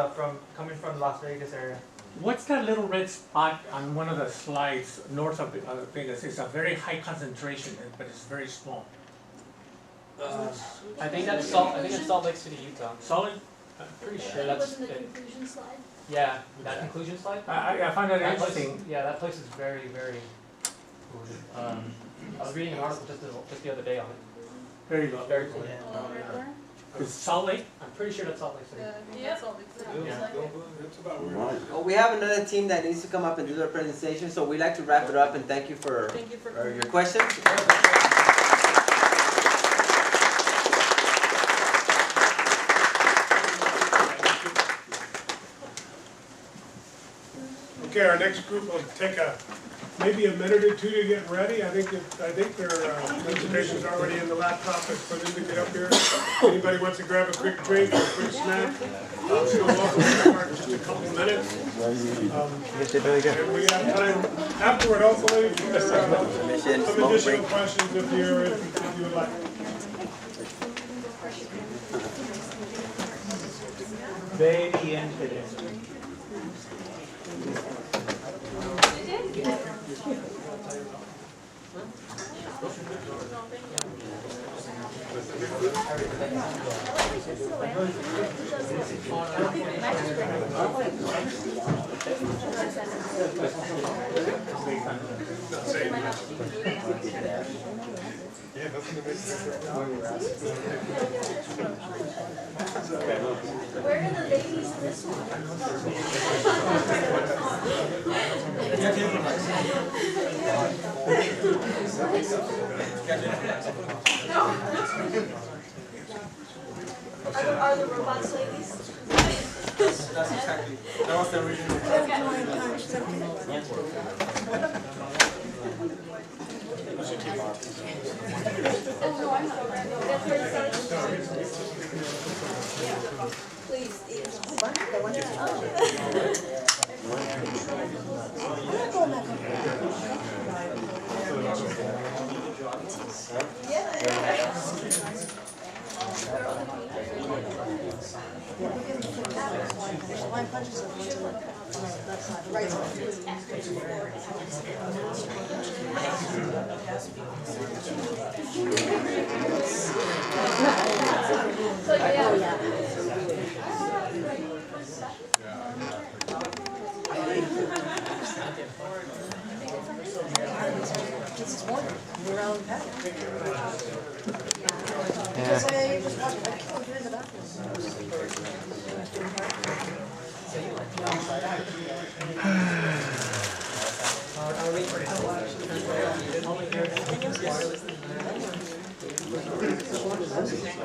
coming from the Las Vegas area. What's that little red spot on one of the slides north of Vegas? It's a very high concentration, but it's very small. I think that's Salt Lake City, Utah. Solid? I'm pretty sure It that's was in the it. conclusion slide. Yeah, that conclusion slide. I find that That place, interesting. yeah, that place is very, very polluted. I was reading an article just the other day on it. Very good. Very polluted. Is Salt Lake? I'm pretty sure that's Salt Lake City. Yeah, Salt Lake City. Yeah. That's about where. Well, we have another team that needs to come up and do their presentation, so we'd like to wrap it up and thank you for your questions. Okay, our next group will take maybe a minute or two to get ready. I think their presentation's already in the laptop, but for them to get up here. Anybody wants to grab a quick drink or a quick snack? Still welcome to start in just a couple minutes. And we have time afterward, hopefully, for some additional questions if you would like. Very interesting. Where are the babies in this Are the robots ladies? That's exactly. That was the original. Oh, no, I'm not. That's where please,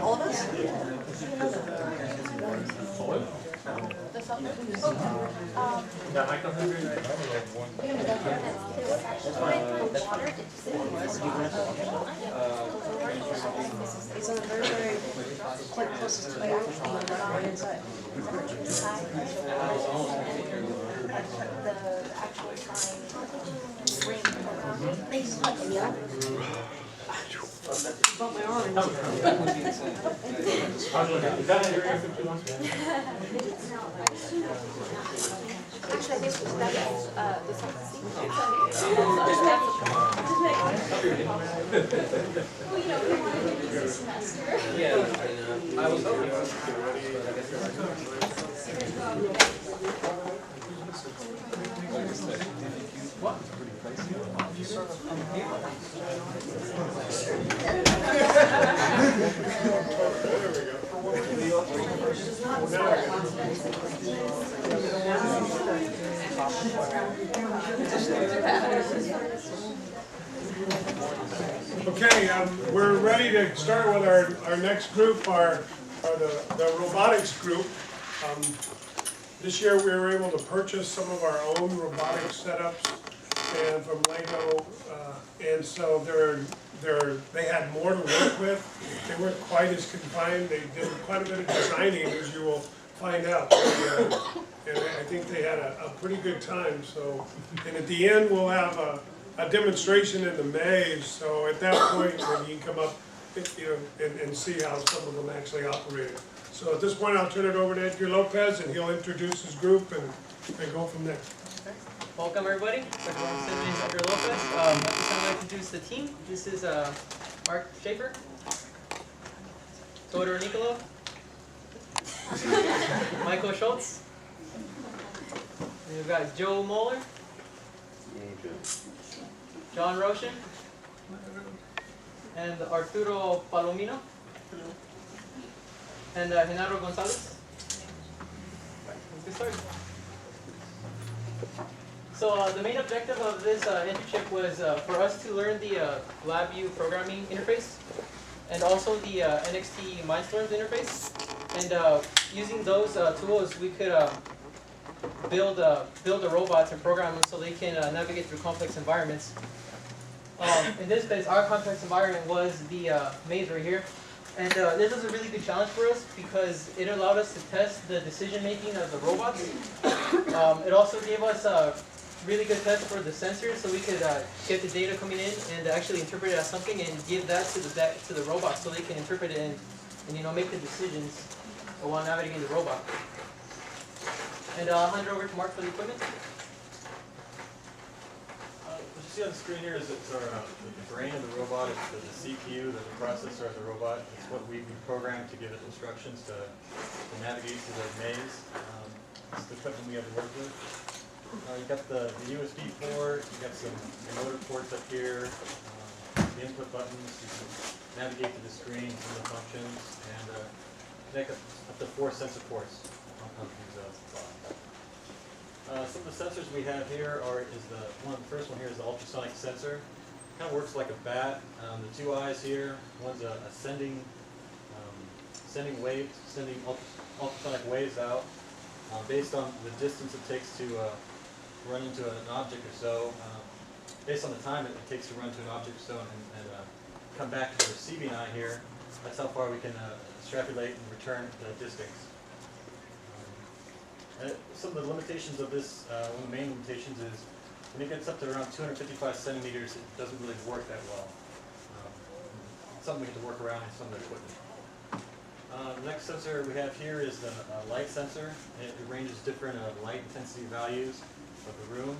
All of us? The microphone. It's on the very, very, quite closest to the actual on the inside. The actual fine ring. They just like them, yeah? Bump my arm. Is that your 51? Actually, I think that is, this one. Well, you know, we wanted to do this semester. Yeah, I was hoping. But I guess what? Okay, we're ready to start with our next group, the robotics group. This year we were able to purchase some of our own robotics setups and from Lego, and so they had more to work with. They weren't quite as confined. They did quite a bit of designing, as you will find out. And I think they had a pretty good time. So, and at the end we'll have a demonstration in the maze. So at that point, then you can come up, and see how some of them actually operated. So at this point, I'll turn it over to Edgar Lopez, and he'll introduce his group and go from there. Welcome everybody. My name is Edgar Lopez. At this time, I'd like to introduce the team. This is Mark Schaefer, Todor Nicolo, Michael Schultz. And we've got Joe Moeller, John Roshan, and Arturo Palomino, and Genaro Gonzalez. Let's get started. So the main objective of this internship was for us to learn the LabVIEW programming interface and also the NXT Mindstorms interface. And using those tools, we could build the robots and program them so they can navigate through complex environments. In this case, our complex environment was the maze right here. And this was a really good challenge for us because it allowed us to test the decision making of the robots. It also gave us a really good test for the sensors, so we could get the data coming in and actually interpret it as something and give that to the robot so they can interpret it and make the decisions while navigating the robot. And I'll hand it over to Mark for the equipment. What you see on the screen here is it's our the brain of the robot. It's the CPU, the processor of the robot. It's what we've programmed to give it instructions to navigate through the maze. It's the equipment we have to work with. You got the USB port. You got some motor ports up here. The input buttons. You can navigate to the screen, some of the functions, and connect up to 4 sensor ports. Some of the sensors we have here is the first one here is the ultrasonic sensor. Kind of works like a bat. The 2 eyes here. One's sending waves, sending ultrasonic waves out based on the distance it takes to run into an object or so. Based on the time it takes to run to an object or so and come back to the receiving eye here. That's how far we can extrapolate and return the distance. Some of the limitations of this, one of the main limitations is when it gets up to around 255 centimeters, it doesn't really work that well. It's something we have to work around in some of the equipment. The next sensor we have here is the light sensor. It ranges different light intensity values of the room.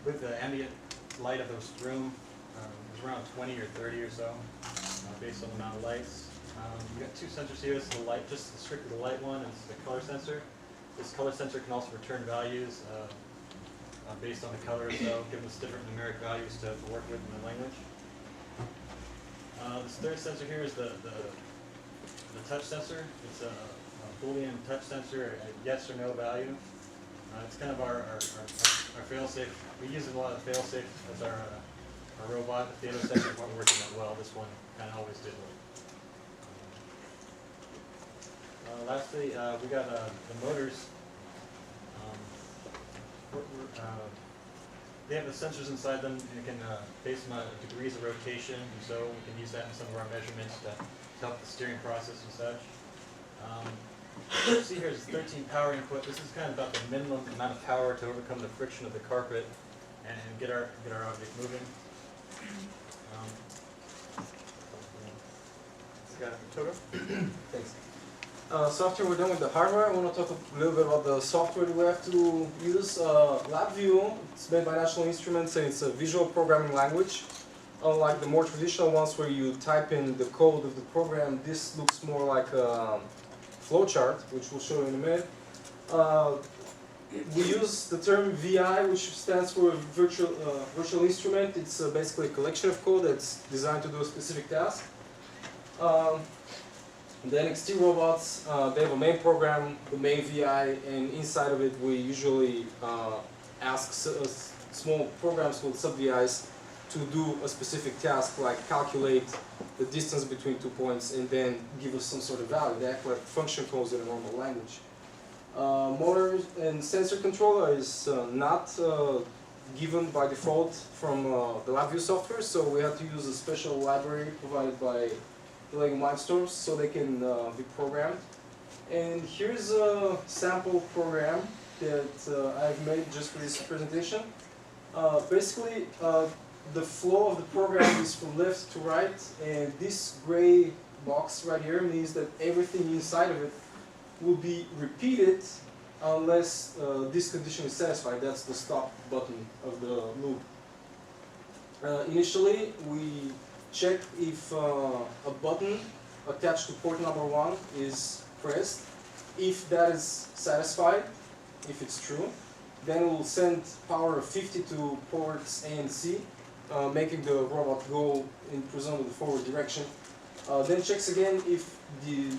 With the ambient light of this room, it's around 20 or 30 or so, based on the amount of lights. We've got 2 sensors here. This is the light, just strictly the light one, and this is the color sensor. This color sensor can also return values based on the color, so giving us different numeric values to work with in the language. This third sensor here is the touch sensor. It's a Boolean touch sensor, a yes or no value. It's kind of our fail-safe. We use a lot of fail-safe as our robot. If the other sensors weren't working that well, this one kind of always did work. Lastly, we got the motors. They have the sensors inside them, and it can, based on degrees of rotation, and so we can use that in some of our measurements to help the steering process and such. What you see here is 13 power input. This is kind of about the minimum amount of power to overcome the friction of the carpet and get our object moving. Got it, Toto? Thanks. So after we're done with the hardware, I want to talk a little bit about the software that we have to use. LabVIEW, it's made by National Instruments and it's a visual programming language. Unlike the more traditional ones where you type in the code of the program, this looks more like a flowchart, which we'll show you in a minute. We use the term VI, which stands for virtual instrument. It's basically a collection of code that's designed to do a specific task. The NXT robots, they have a main program, the main VI, and inside of it we usually ask small programs called sub-VIs to do a specific task, like calculate the distance between 2 points and then give us some sort of value. They act like function calls in a normal language. Motor and sensor controller is not given by default from the LabVIEW software, so we have to use a special library provided by the LEGO Mindstorms so they can be programmed. And here's a sample program that I've made just for this presentation. Basically, the flow of the program is from left to right, and this gray box right here means that everything inside of it will be repeated unless this condition is satisfied. That's the stop button of the loop. Initially, we check if a button attached to port number 1 is pressed. If that is satisfied, if it's true, then we'll send power of 50 to ports A and C, making the robot go in presumably the forward direction. Then checks again if the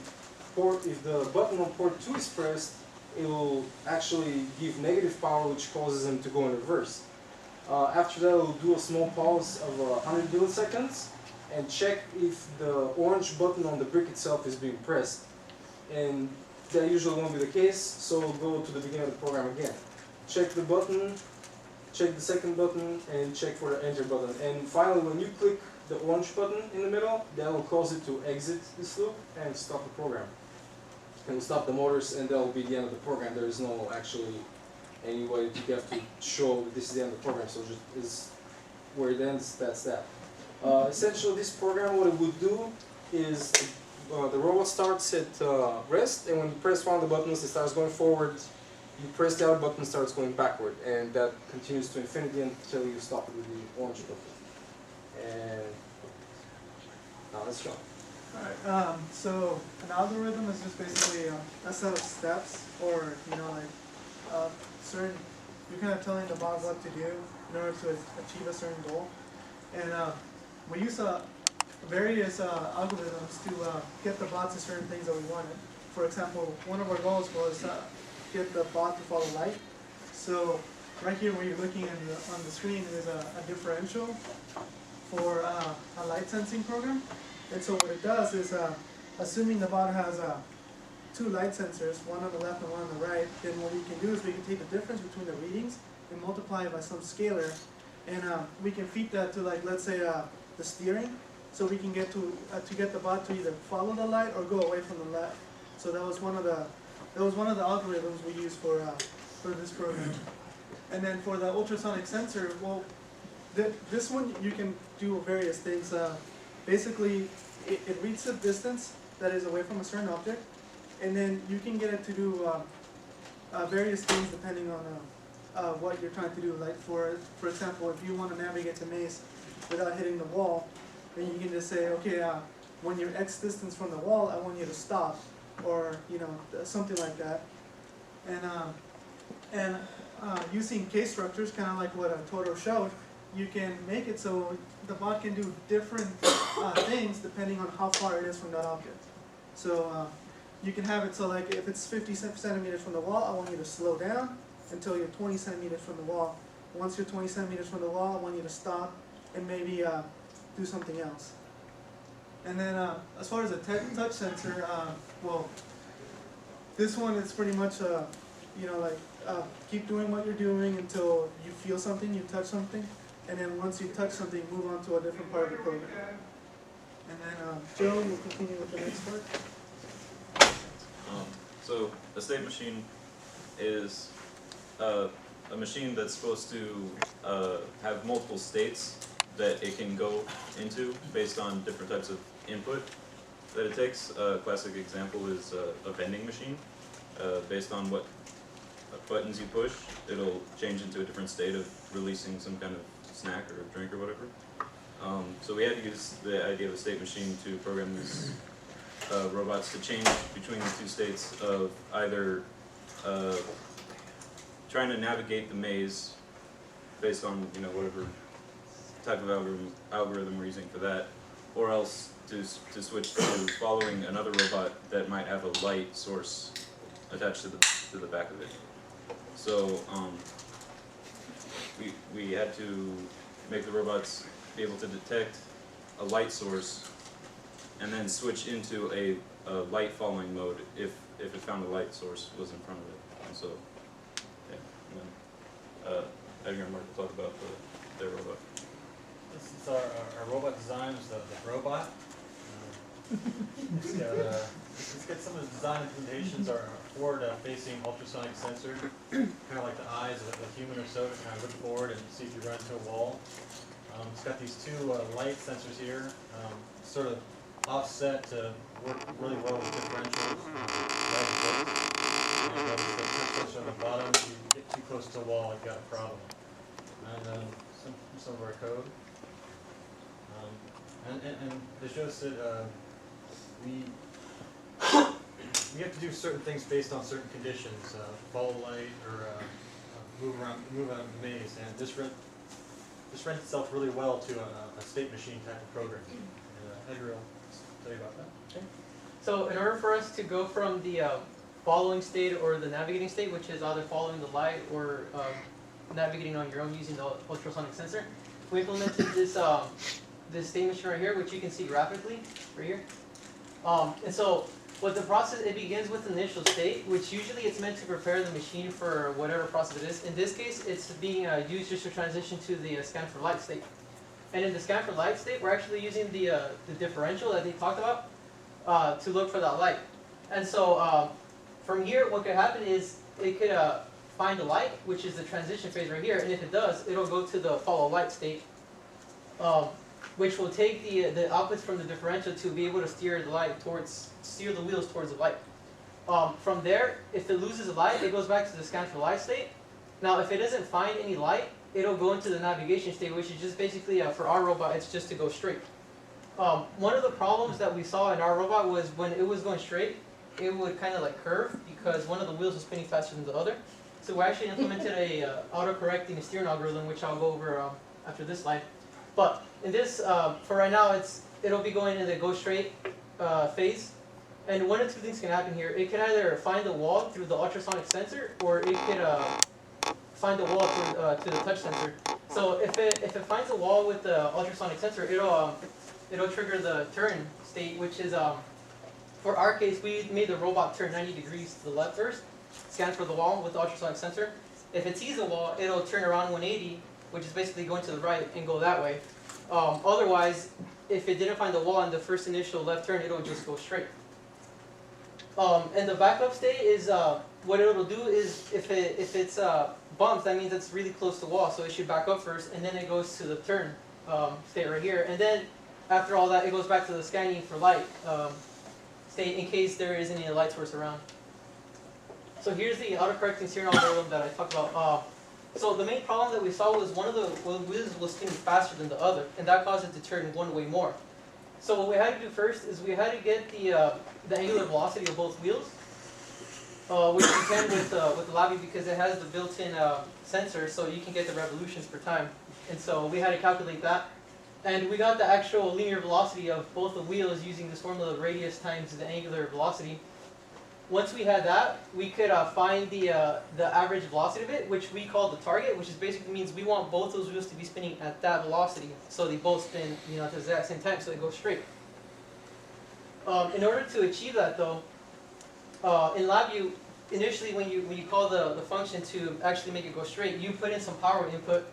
button on port 2 is pressed, it will actually give negative power, which causes him to go in reverse. After that, we'll do a small pause of 100 milliseconds and check if the orange button on the brick itself is being pressed. And that usually won't be the case, so we'll go to the beginning of the program again. Check the button, check the second button, and check for the enter button. And finally, when you click the orange button in the middle, that will cause it to exit this loop and stop the program. And we'll stop the motors, and that will be the end of the program. There is no actually any way you have to show that this is the end of the program, so just is where it ends, that's that. Essentially, this program, what it would do is the robot starts at rest, and when you press one of the buttons, it starts going forward. You press the other button, it starts going backward, and that continues to infinity until you stop it with the orange button. And now let's go. Alright, so an algorithm is just basically a set of steps, or certain, you're kind of telling the bot what to do in order to achieve a certain goal. And we use various algorithms to get the bot to certain things that we wanted. For example, one of our goals was get the bot to follow light. So right here where you're looking on the screen is a differential for a light sensing program. And so what it does is, assuming the bot has 2 light sensors, one on the left and one on the right, then what we can do is we can take the difference between the readings and multiply it by some scalar, and we can feed that to, like, let's say the steering, so we can get to get the bot to either follow the light or go away from the left. So that was one of the algorithms we used for this program. And then for the ultrasonic sensor, well, this one you can do various things. Basically, it reads the distance that is away from a certain object, and then you can get it to do various things depending on what you're trying to do. Like for example, if you want to navigate the maze without hitting the wall, then you can just say, okay, when you're X distance from the wall, I want you to stop, or something like that. And using case structures, kind of like what Toro showed, you can make it so the bot can do different things depending on how far it is from that object. So you can have it so, like, if it's 50 centimeters from the wall, I want you to slow down until you're 20 centimeters from the wall. Once you're 20 centimeters from the wall, I want you to stop and maybe do something else. And then as far as a touch sensor, well, this one is pretty much, keep doing what you're doing until you feel something, you touch something. And then once you touch something, move on to a different part of the program. And then Joe will continue with the next part. So a state machine is a machine that's supposed to have multiple states that it can go into based on different types of input. that it takes. A classic example is a vending machine. Based on what buttons you push, it'll change into a different state of releasing some kind of snack or drink or whatever. So we had to use the idea of a state machine to program these robots to change between the two states of either trying to navigate the maze based on whatever type of algorithm we're using for that, or else to switch to following another robot that might have a light source attached to the back of it. So we had to make the robots be able to detect a light source and then switch into a light following mode if it found a light source was in front of it. And so, yeah. And then Edgar and Mark will talk about their robot. This is our robot design, is the robot. Let's get some of the design implementations. Our forward-facing ultrasonic sensor, kind of like the eyes of a human or so, to kind of look forward and see if you run into a wall. It's got these two light sensors here, sort of offset to work really well with differentials. And notice the sensor on the bottom, if you get too close to a wall, you've got a problem. And then some of our code. And the show said we have to do certain things based on certain conditions, follow light or move around the maze, and this rents itself really well to a state machine type of program. And Edgar will tell you about that. Okay. So in order for us to go from the following state or the navigating state, which is either following the light or navigating on your own using the ultrasonic sensor, we implemented this this state machine right here, which you can see graphically right here. And so what the process, it begins with the initial state, which usually it's meant to prepare the machine for whatever process it is. In this case, it's being used just to transition to the scan for light state. And in the scan for light state, we're actually using the differential that they talked about to look for that light. And so from here, what could happen is it could find the light, which is the transition phase right here. And if it does, it'll go to the follow light state, which will take the outputs from the differential to be able to steer the wheels towards the light. From there, if it loses the light, it goes back to the scan for light state. Now, if it doesn't find any light, it'll go into the navigation state, which is just basically, for our robot, it's just to go straight. One of the problems that we saw in our robot was when it was going straight, it would kind of like curve because one of the wheels was spinning faster than the other. So we actually implemented a auto-correcting steering algorithm, which I'll go over after this slide. But in this, for right now, it'll be going in the go straight phase. And one of two things can happen here. It can either find the wall through the ultrasonic sensor, or it could find the wall to the touch sensor. So if it finds a wall with the ultrasonic sensor, it'll trigger the turn state, which is for our case, we made the robot turn 90 degrees to the left first, scan for the wall with the ultrasonic sensor. If it sees a wall, it'll turn around 180, which is basically going to the right and go that way. Otherwise, if it didn't find the wall in the first initial left turn, it'll just go straight. And the backup state is what it'll do is if it's bumped, that means it's really close to the wall, so it should back up first, and then it goes to the turn state right here. And then after all that, it goes back to the scanning for light state in case there isn't any light source around. So here's the autocorrecting steering algorithm that I talked about. So the main problem that we saw was one of the wheels was spinning faster than the other, and that caused it to turn one way more. So what we had to do first is we had to get the angular velocity of both wheels, which you can with the Lavi because it has the built-in sensor, so you can get the revolutions per time. And so we had to calculate that. And we got the actual linear velocity of both the wheels using this formula, radius times the angular velocity. Once we had that, we could find the average velocity of it, which we call the target, which is basically means we want both those wheels to be spinning at that velocity, so they both spin, at the exact same time, so they go straight. In order to achieve that, though, in LabVIEW, initially when you call the function to actually make it go straight, you put in some power input,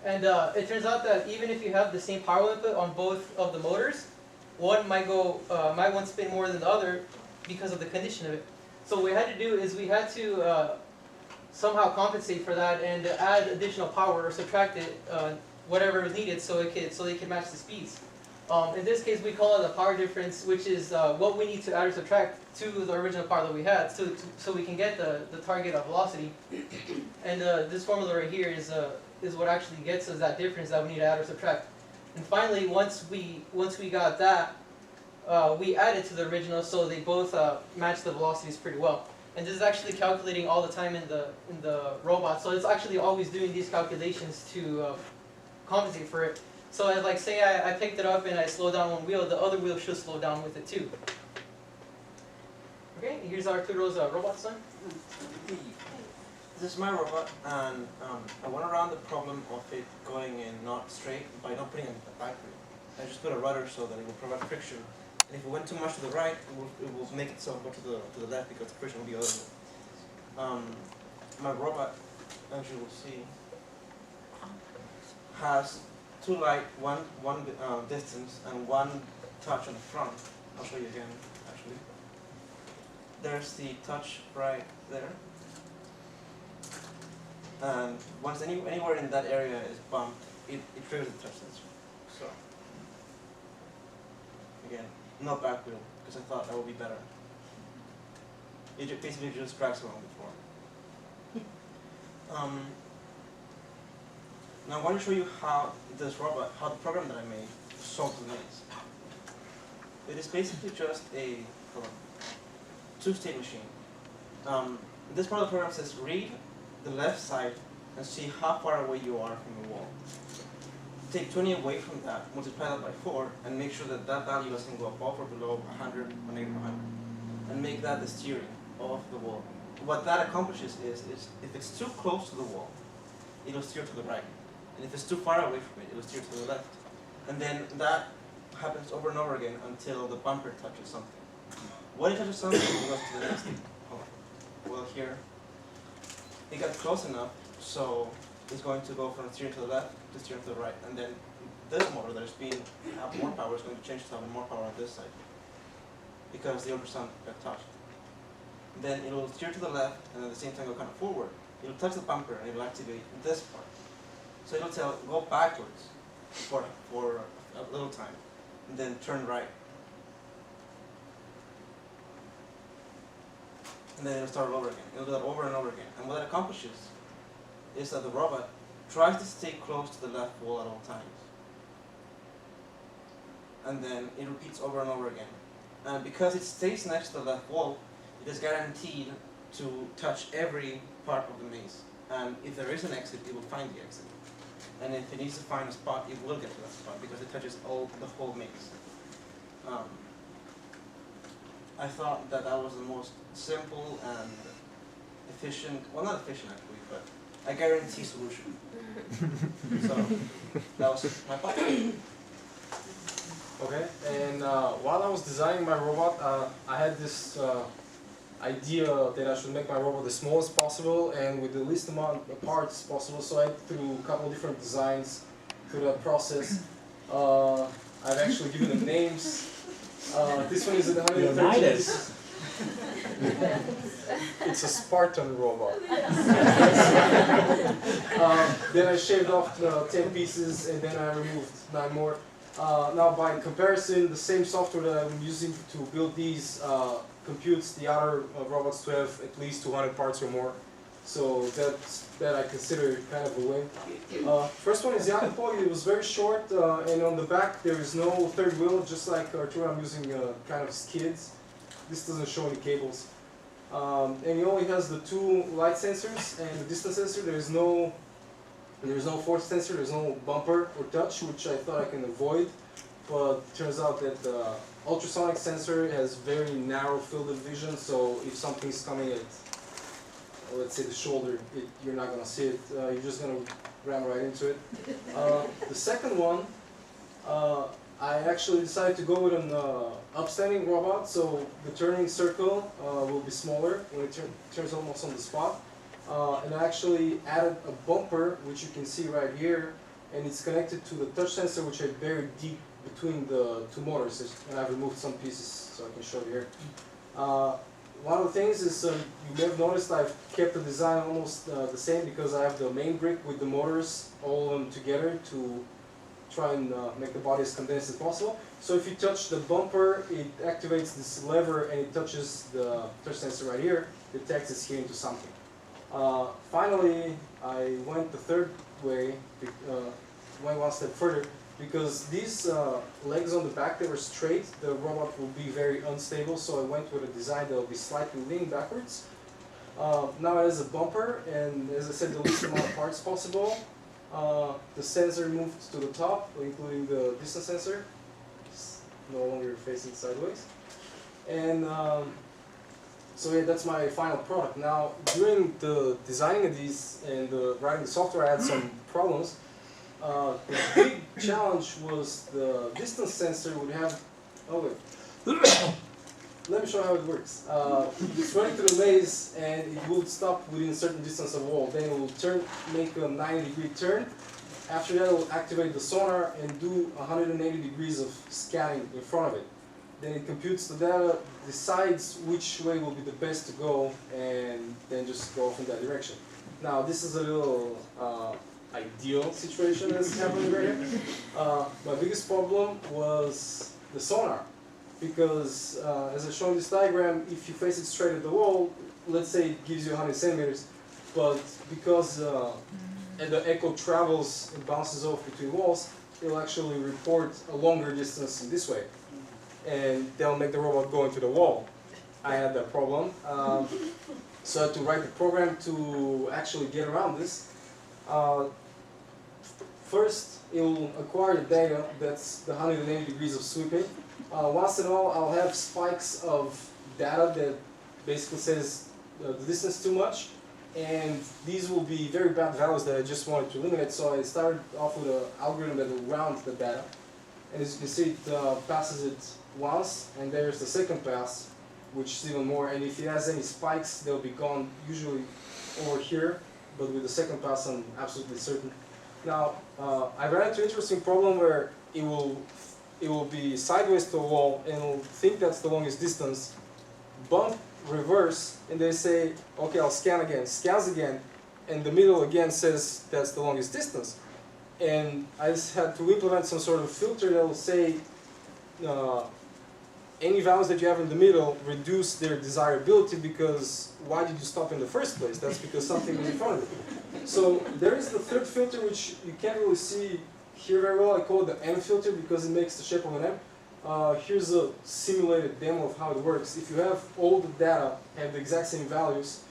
and it turns out that even if you have the same power input on both of the motors, one might spin more than the other because of the condition of it. So what we had to do is we had to somehow compensate for that and add additional power or subtract it, whatever is needed, so they could match the speeds. In this case, we call it the power difference, which is what we need to add or subtract to the original power that we had, so we can get the target velocity. And this formula right here is what actually gets us that difference that we need to add or subtract. And finally, once we got that, we add it to the original, so they both match the velocities pretty well. And this is actually calculating all the time in the robot, so it's actually always doing these calculations to compensate for it. So as like say I picked it up and I slow down one wheel, the other wheel should slow down with it too. Okay, here's Arturo's robot son. This is my robot, and I went around the problem of it going in not straight by not putting a back wheel. I just put a rudder so that it will provide friction. And if it went too much to the right, it will make itself go to the left because the friction will be other way. My robot, as you will see, has two light, one distance, and one touch on the front. I'll show you again, actually. There's the touch right there. And once anywhere in that area is bumped, it triggers the touch sensor. So, again, no back wheel, because I thought that would be better. It basically just drags along before. Now I want to show you how this robot, how the program that I made solves the maze. It is basically just a two-state machine. This part of the program says read the left side and see how far away you are from the wall. Take 20 away from that, multiply that by 4, and make sure that that value doesn't go above or below 100 or negative 100. And make that the steering of the wall. What that accomplishes is if it's too close to the wall, it'll steer to the right. And if it's too far away from it, it'll steer to the left. And then that happens over and over again until the bumper touches something. When it touches something, it goes to the next thing. Well, here, it got close enough, so it's going to go from steering to the left to steering to the right. And then this motor that is being have more power is going to change to have more power on this side because the ultrasound got touched. Then it will steer to the left and at the same time go kind of forward. It will touch the bumper and it will activate this part. So it will go backwards for a little time and then turn right. And then it'll start over again. It'll do that over and over again. And what it accomplishes is that the robot tries to stay close to the left wall at all times. And then it repeats over and over again. And because it stays next to the left wall, it is guaranteed to touch every part of the maze. And if there is an exit, it will find the exit. And if it needs to find a spot, it will get to that spot because it touches the whole maze. I thought that that was the most simple and efficient, well not efficient actually, but I guarantee solution. So that was my part. Okay, and while I was designing my robot, I had this idea that I should make my robot the smallest possible and with the least amount of parts possible, so I went through a couple of different designs through that process. I've actually given them names. This one is a 130. It's a Spartan robot. Then I shaved off 10 pieces and then I removed 9 more. Now by comparison, the same software that I'm using to build these computes the other robots to have at least 200 parts or more. So that I consider kind of a win. First one is Jacopo. It was very short, and on the back there is no third wheel, just like Arturo. I'm using kind of skids. This doesn't show any cables. And he only has the 2 light sensors and the distance sensor. There's no force sensor. There's no bumper or touch, which I thought I can avoid. But it turns out that the ultrasonic sensor has very narrow field of vision. So if something's coming at, let's say, the shoulder, you're not going to see it. You're just going to ram right into it. The second one, I actually decided to go with an upstanding robot, so the turning circle will be smaller when it turns almost on the spot. And I actually added a bumper, which you can see right here, and it's connected to the touch sensor, which I buried deep between the 2 motors, and I've removed some pieces, so I can show you here. One of the things is, you may have noticed I've kept the design almost the same because I have the main brick with the motors, all of them together to try and make the body as condensed as possible. So if you touch the bumper, it activates this lever and it touches the touch sensor right here, detects it's hitting to something. Finally, I went the third way, went one step further, because these legs on the back, they were straight, the robot will be very unstable, so I went with a design that will be slightly leaning backwards. Now it has a bumper, and as I said, the least amount of parts possible. The sensor moved to the top, including the distance sensor. It's no longer facing sideways. And so yeah, that's my final product. Now, during the designing of these and writing the software, I had some problems. The big challenge was the distance sensor would have, oh wait, let me show how it works. It's running through the maze and it will stop within a certain distance of wall. Then it will turn, make a 90-degree turn. After that, it will activate the sonar and do 180 degrees of scanning in front of it. Then it computes the data, decides which way will be the best to go, and then just go from that direction. Now, this is a little ideal situation that's happening right here. My biggest problem was the sonar, because as I shown in this diagram, if you face it straight at the wall, let's say it gives you 100 centimeters, but because the echo travels and bounces off between walls, it'll actually report a longer distance in this way, and they'll make the robot go into the wall. I had that problem, so I had to write the program to actually get around this. First, it will acquire the data, that's the 180 degrees of sweeping. Once in a while, I'll have spikes of data that basically says the distance too much, and these will be very bad values that I just wanted to eliminate, so I started off with an algorithm that will round the data. And as you can see, it passes it once, and there's the second pass, which is even more, and if it has any spikes, they'll be gone usually over here, but with the second pass, I'm absolutely certain. Now, I ran into an interesting problem where it will be sideways to a wall and it'll think that's the longest distance, bump, reverse, and they say, okay, I'll scan again, scans again, and the middle again says that's the longest distance. And I just had to implement some sort of filter that will say any values that you have in the middle reduce their desirability, because why did you stop in the first place? That's because something was in front of it. So there is the third filter, which you can't really see here very well. I call it the M filter because it makes the shape of an M. Here's a simulated demo of how it works. If you have all the data have the exact same values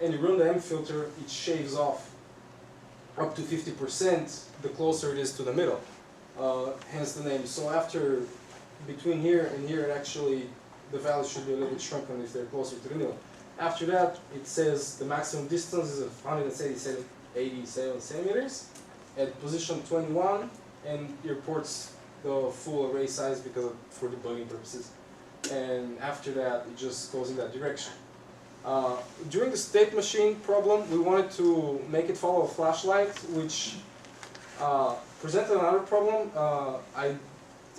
and you run the M filter, it shaves off up to 50% the closer it is to the middle. Hence the name. So after between here and here, actually the values should be a little bit shrunken if they're closer to the middle. After that, it says the maximum distance is 187 centimeters at position 21, and it reports the full array size because for debugging purposes. And after that, it just goes in that direction. During the state machine problem, we wanted to make it follow a flashlight, which presented another problem.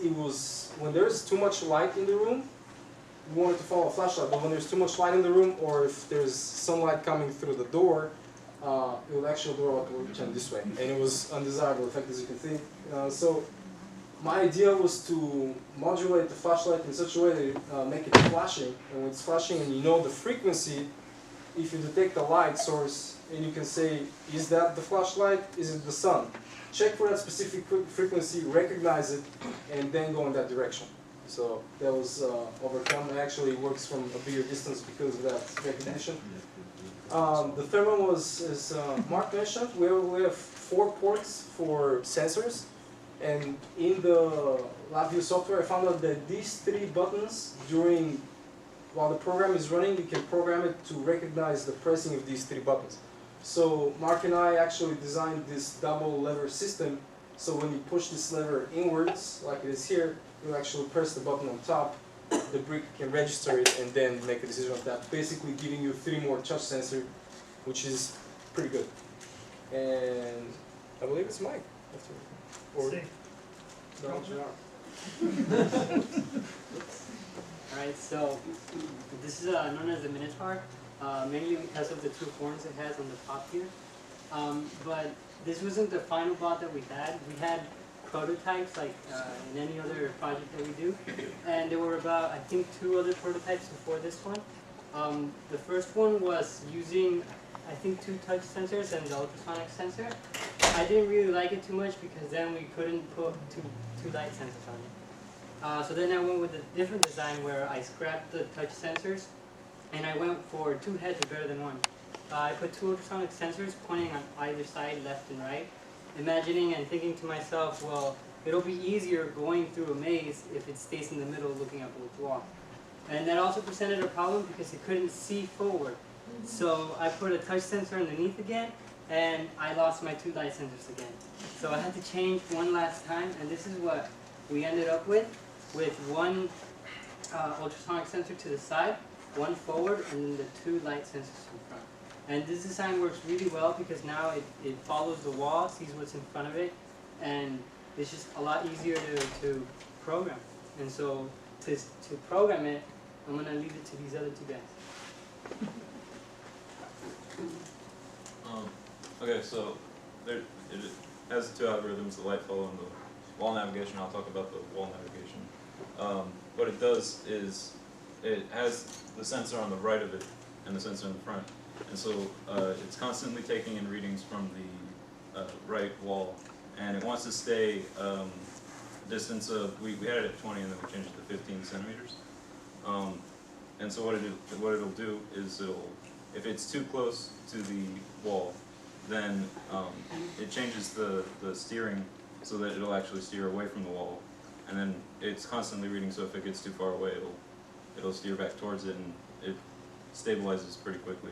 It was when there's too much light in the room, we wanted to follow a flashlight, but when there's too much light in the room, or if there's sunlight coming through the door, it would actually go turn this way, and it was undesirable effect, as you can see. So my idea was to modulate the flashlight in such a way that make it flashing, and when it's flashing and you know the frequency, if you detect a light source and you can say, is that the flashlight, is it the sun? Check for that specific frequency, recognize it, and then go in that direction. So that was overcome. It actually works from a bigger distance because of that recognition. The third one was, as Mark mentioned, we have 4 ports for sensors. And in the LabVIEW software, I found out that these 3 buttons, while the program is running, you can program it to recognize the pressing of these 3 buttons. So Mark and I actually designed this double lever system, so when you push this lever inwards, like it is here, you actually press the button on top, the brick can register it and then make a decision of that, basically giving you 3 more touch sensor, which is pretty good. And I believe it's Mike. Or Alright, so this is known as the Minotaur, mainly because of the 2 horns it has on the top here. But this wasn't the final bot that we had. We had prototypes like in any other project that we do, and there were about I think 2 other prototypes before this one. The first one was using I think 2 touch sensors and the ultrasonic sensor. I didn't really like it too much because then we couldn't put two light sensors on it. So then I went with a different design where I scrapped the touch sensors and I went for 2 heads are better than 1. I put 2 ultrasonic sensors pointing on either side, left and right, imagining and thinking to myself, well, it'll be easier going through a maze if it stays in the middle looking up at the wall. And that also presented a problem because it couldn't see forward. So I put a touch sensor underneath again, and I lost my 2 light sensors again. So I had to change one last time, and this is what we ended up with 1 ultrasonic sensor to the side, 1 forward, and then the 2 light sensors in front. And this design works really well because now it follows the wall, sees what's in front of it, and it's just a lot easier to program. And so to program it, I'm going to leave it to these other 2 guys. Okay, so it has 2 algorithms, the light flow and the wall navigation. I'll talk about the wall navigation. What it does is it has the sensor on the right of it and the sensor in the front. And so it's constantly taking in readings from the right wall, and it wants to stay a distance of, we had it at 20 and then we changed it to 15 centimeters. And so what it'll do is if it's too close to the wall, then it changes the steering so that it'll actually steer away from the wall. And then it's constantly reading, so if it gets too far away, it'll steer back towards it, and it stabilizes pretty quickly.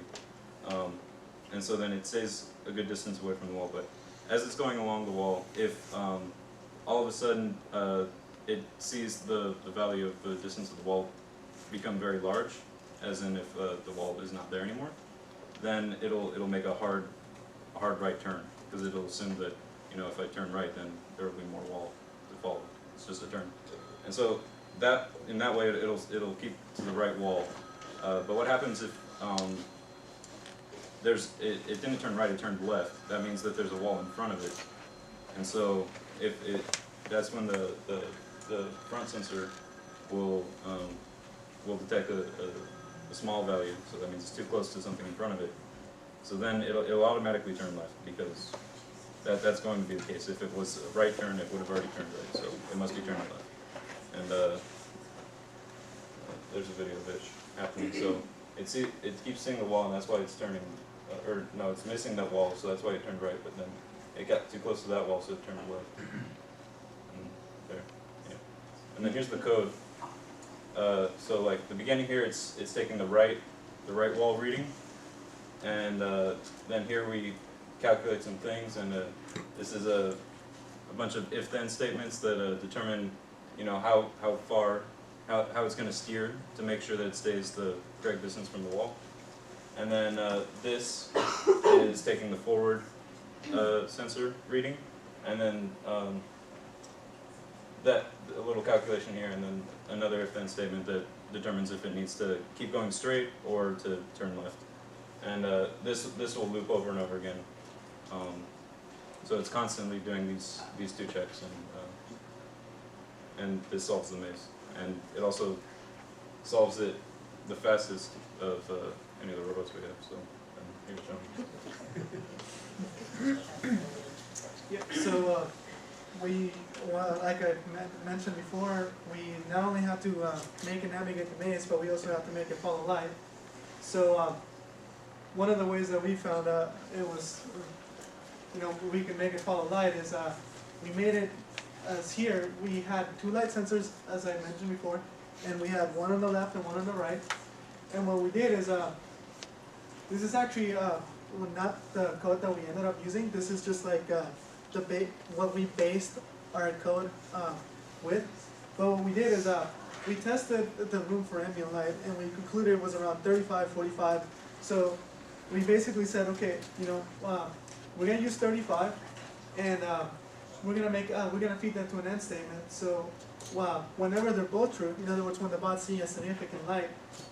And so then it stays a good distance away from the wall. But as it's going along the wall, if all of a sudden it sees the value of the distance of the wall become very large, as in if the wall is not there anymore, then it'll make a hard right turn, because it'll assume that, you know, if I turn right, then there will be more wall to follow. It's just a turn. And so that in that way it'll keep to the right wall. But what happens if it didn't turn right, it turned left? That means that there's a wall in front of it. And so that's when the front sensor will detect a small value. So that means it's too close to something in front of it. So then it'll automatically turn left, because that's going to be the case. If it was a right turn, it would have already turned right. So it must be turning left. And there's a video of it happening. So it keeps seeing the wall, and that's why it's turning. Or no, it's missing that wall, so that's why it turned right. But then it got too close to that wall, so it turned left. And there, yeah. And then here's the code. So like the beginning here, it's taking the right wall reading, and then here we calculate some things, and this is a bunch of if-then statements that determine, you know, how it's going to steer to make sure that it stays the correct distance from the wall. And then this is taking the forward sensor reading, and then a little calculation here, and then another if-then statement that determines if it needs to keep going straight or to turn left. And this will loop over and over again. So it's constantly doing these 2 checks, and this solves the maze. And it also solves it the fastest of any of the robots we have. So here to show me. Yeah, so like I mentioned before, we not only have to make it navigate the maze, but we also have to make it follow light. So one of the ways that we found it was, you know, we can make it follow light is we made it as here. We had 2 light sensors, as I mentioned before, and we had 1 on the left and 1 on the right. And what we did is this is actually not the code that we ended up using. This is just like what we based our code with. But what we did is we tested the room for ambient light, and we concluded it was around 35, 45. So we basically said, okay, you know, we're gonna use 35, and we're gonna feed that to an end statement. So whenever they're both true, in other words, when the bots see a significant light,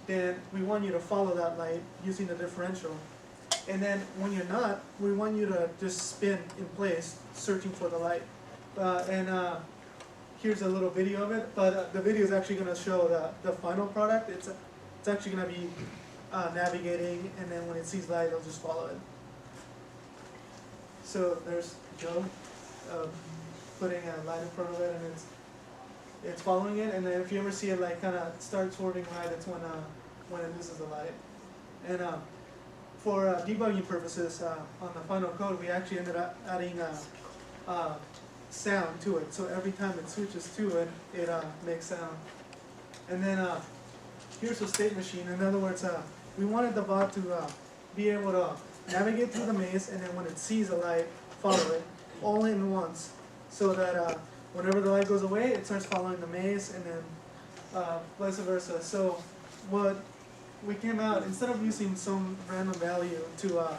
then we want you to follow that light using the differential. And then when you're not, we want you to just spin in place, searching for the light. Here's a little video of it, but the video is actually going to show the final product. It's actually going to be navigating, and then when it sees light, it'll just follow it. So there's Joe putting a light in front of it, and it's following it. And then if you ever see it like kind of start swerving right, it's when it loses the light. And for debugging purposes, on the final code, we actually ended up adding sound to it. So every time it switches to it, it makes sound. And then here's a state machine. In other words, we wanted the bot to be able to navigate through the maze, and then when it sees a light, follow it all in once, so that whenever the light goes away, it starts following the maze, and then vice versa. So what we came out, instead of using some random value to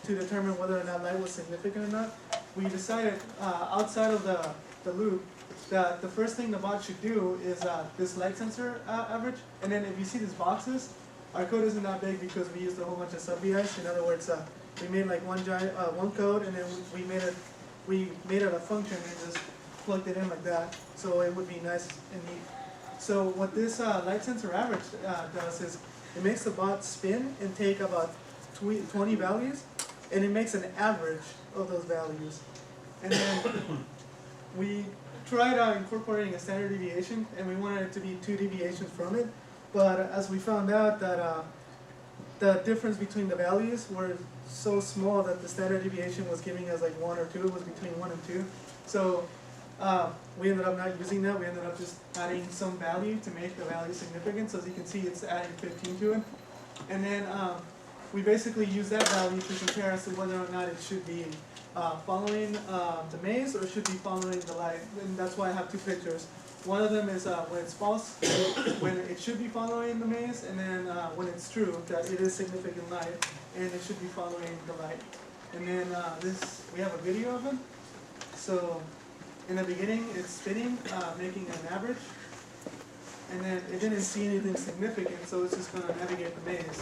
determine whether or not light was significant or not, we decided outside of the loop that the first thing the bot should do is this light sensor average. And then if you see these boxes, our code isn't that big because we used a whole bunch of sub-VIs. In other words, we made like one code, and then we made it a function and just plugged it in like that, so it would be nice and neat. So what this light sensor average does is it makes the bot spin and take about 20 values, and it makes an average of those values. And then we tried incorporating a standard deviation, and we wanted it to be 2 deviations from it. But as we found out that the difference between the values were so small that the standard deviation was giving us like 1 or 2, it was between 1 and 2. So we ended up not using that. We ended up just adding some value to make the value significant. So as you can see, it's adding 15 to it. And then we basically use that value to compare as to whether or not it should be following the maze or should be following the light. And that's why I have 2 pictures. One of them is when it's false, when it should be following the maze, and then when it's true, that it is significant light, and it should be following the light. And then we have a video of it. So in the beginning, it's spinning, making an average, and then it didn't see anything significant, so it's just going to navigate the maze.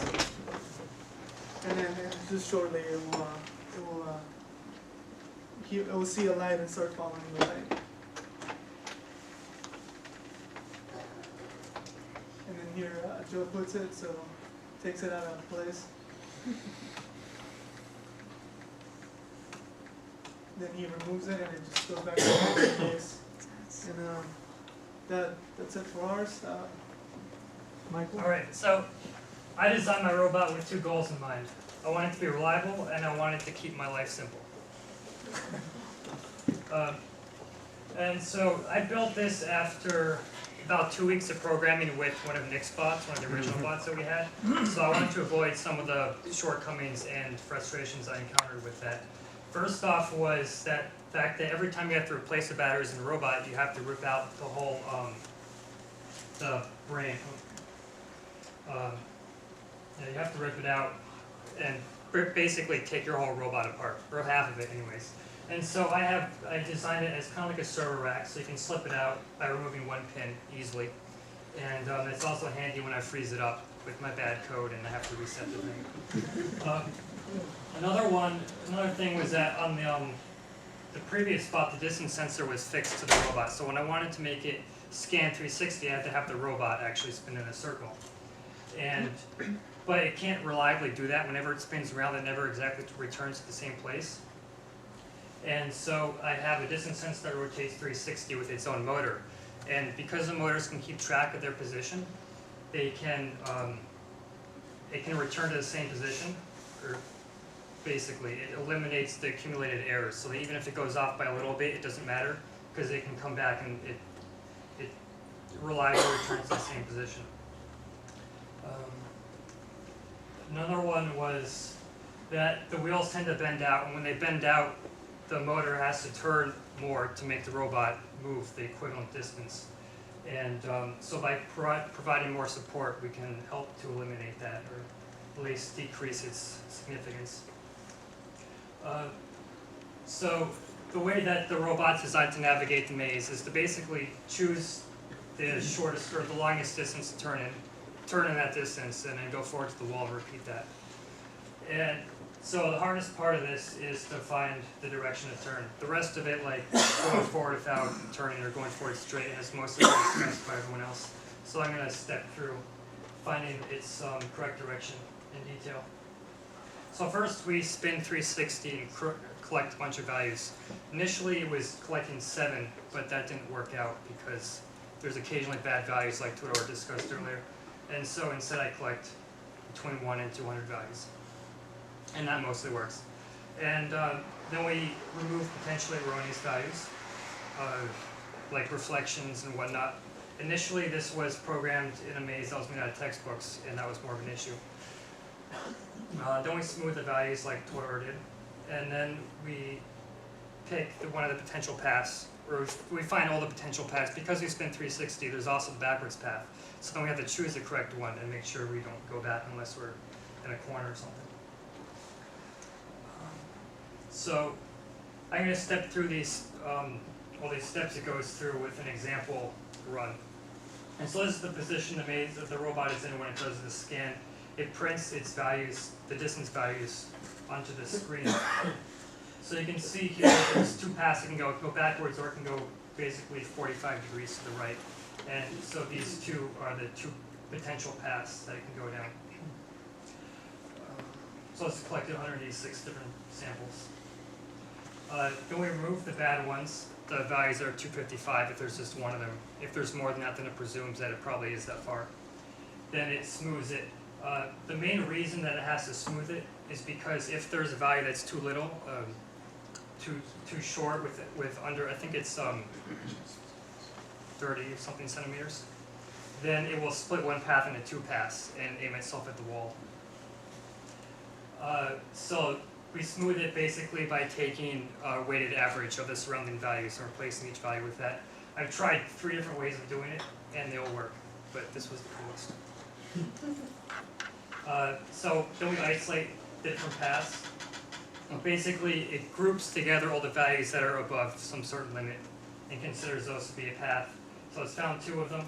And then just shortly, it will see a light and start following the light. And then here, Joe puts it, so takes it out of place. Then he removes it, and it just goes back to the place. And that's it for ours. Michael? Alright, so I designed my robot with 2 goals in mind. I want it to be reliable, and I want it to keep my life simple. And so I built this after about 2 weeks of programming with one of Nick's bots, one of the original bots that we had. So I wanted to avoid some of the shortcomings and frustrations I encountered with that. First off was that fact that every time you have to replace the batteries in the robot, you have to rip out the whole, the brain. You have to rip it out and basically take your whole robot apart, or half of it anyways. And so I designed it as kind of like a server rack, so you can slip it out by removing 1 pin easily. And it's also handy when I freeze it up with my bad code and I have to reset the thing. Another thing was that on the previous spot, the distance sensor was fixed to the robot. So when I wanted to make it scan 360, I had to have the robot actually spin in a circle. But it can't reliably do that. Whenever it spins around, it never exactly returns to the same place. And so I have a distance sensor that rotates 360 with its own motor. And because the motors can keep track of their position, it can return to the same position, or basically it eliminates the accumulated errors. So that even if it goes off by a little bit, it doesn't matter, because it can come back and it reliably returns to the same position. Another one was that the wheels tend to bend out, and when they bend out, the motor has to turn more to make the robot move the equivalent distance. And so by providing more support, we can help to eliminate that, or at least decrease its significance. So the way that the robot's designed to navigate the maze is to basically choose the shortest or the longest distance to turn in that distance, and then go forward to the wall and repeat that. And So the hardest part of this is to find the direction to turn. The rest of it, like going forward without turning or going forward straight, has mostly been discussed by everyone else. So I'm going to step through finding its correct direction in detail. So first we spin 360 and collect a bunch of values. Initially it was collecting 7, but that didn't work out because there's occasionally bad values like Tudor discussed earlier. And so instead I collect between 1 and 200 values. And that mostly works. And then we remove potentially erroneous values, like reflections and whatnot. Initially this was programmed in a maze that was made out of textbooks, and that was more of an issue. Then we smooth the values like Tudor did, and then we pick one of the potential paths, or we find all the potential paths. Because we spin 360, there's also the backwards path. So then we have to choose the correct one and make sure we don't go back unless we're in a corner or something. So I'm going to step through these, all these steps it goes through with an example run. And so this is the position the maze that the robot is in when it does the scan. It prints its values, the distance values, onto the screen. So you can see here there's 2 paths. It can go backwards, or it can go basically 45 degrees to the right. And so these 2 are the 2 potential paths that it can go down. So it's collected 186 different samples. Then we remove the bad ones. The values are 255 if there's just one of them. If there's more than that, then it presumes that it probably is that far. Then it smooths it. The main reason that it has to smooth it is because if there's a value that's too little, too short with under, I think it's 30 something centimeters, then it will split one path into 2 paths and aim itself at the wall. So we smooth it basically by taking a weighted average of the surrounding values and replacing each value with that. I've tried 3 different ways of doing it, and they all work, but this was the coolest. So then we isolate the different paths. Basically, it groups together all the values that are above some certain limit and considers those to be a path. So it's found 2 of them,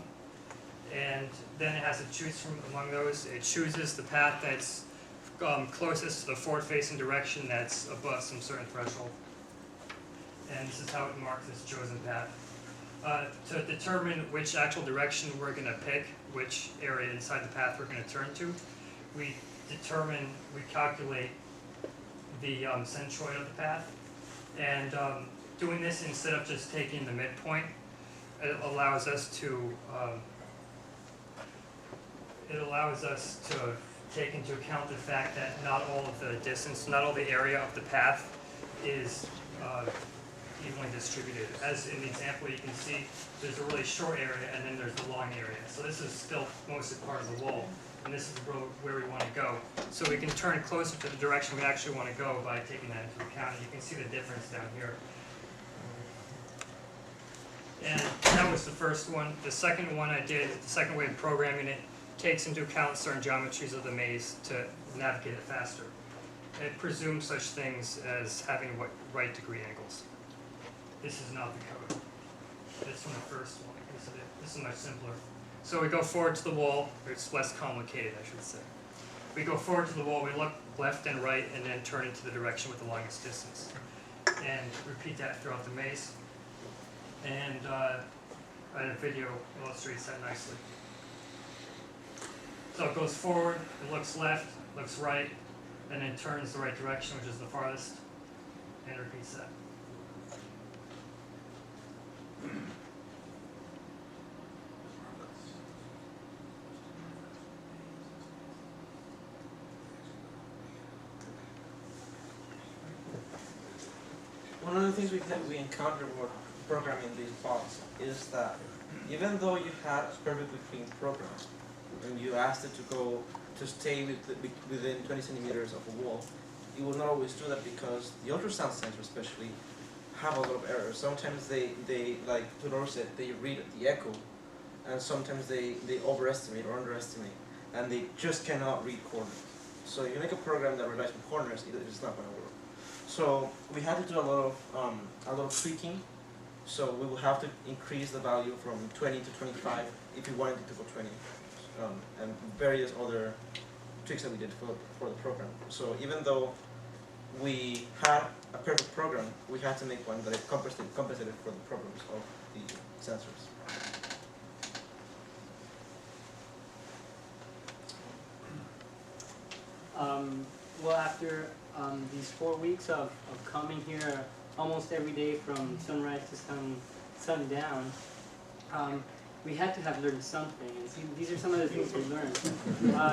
and then it has to choose from among those. It chooses the path that's closest to the forward-facing direction that's above some certain threshold. And this is how it marks its chosen path. To determine which actual direction we're going to pick, which area inside the path we're going to turn to, we calculate the centroid of the path. And doing this instead of just taking the midpoint, it allows us to take into account the fact that not all of the distance, not all the area of the path is evenly distributed. As in the example you can see, there's a really short area and then there's the long area. So this is still mostly part of the wall, and this is where we want to go. So we can turn closer to the direction we actually want to go by taking that into account. And you can see the difference down here. And that was the first one. The second one I did, the second way of programming it, takes into account certain geometries of the maze to navigate it faster. It presumes such things as having right degree angles. This is not the code. This one, the first one. This is much simpler. So we go forward to the wall. It's less complicated, I should say. We go forward to the wall, we look left and right, and then turn into the direction with the longest distance. And repeat that throughout the maze. And a video illustrates that nicely. So it goes forward, it looks left, looks right, and then turns the right direction, which is the farthest, and repeats that. One of the things we encountered when programming these bots is that even though you had a perfectly clean program, and you asked it to stay within 20 centimeters of a wall, it will not always do that because the ultrasound sensors especially have a lot of errors. Sometimes they like Tudor said, they read the echo, and sometimes they overestimate or underestimate, and they just cannot read corners. So if you make a program that relies on corners, it's not going to work. So we had to do a lot of tweaking. So we will have to increase the value from 20 to 25 if we wanted it to go 20. And various other tricks that we did for the program. So even though we had a perfect program, we had to make one that it compensated for the problems of the sensors. Well, after these 4 weeks of coming here almost every day from sunrise to sundown, we had to have learned something. And see, these are some of the things we learned.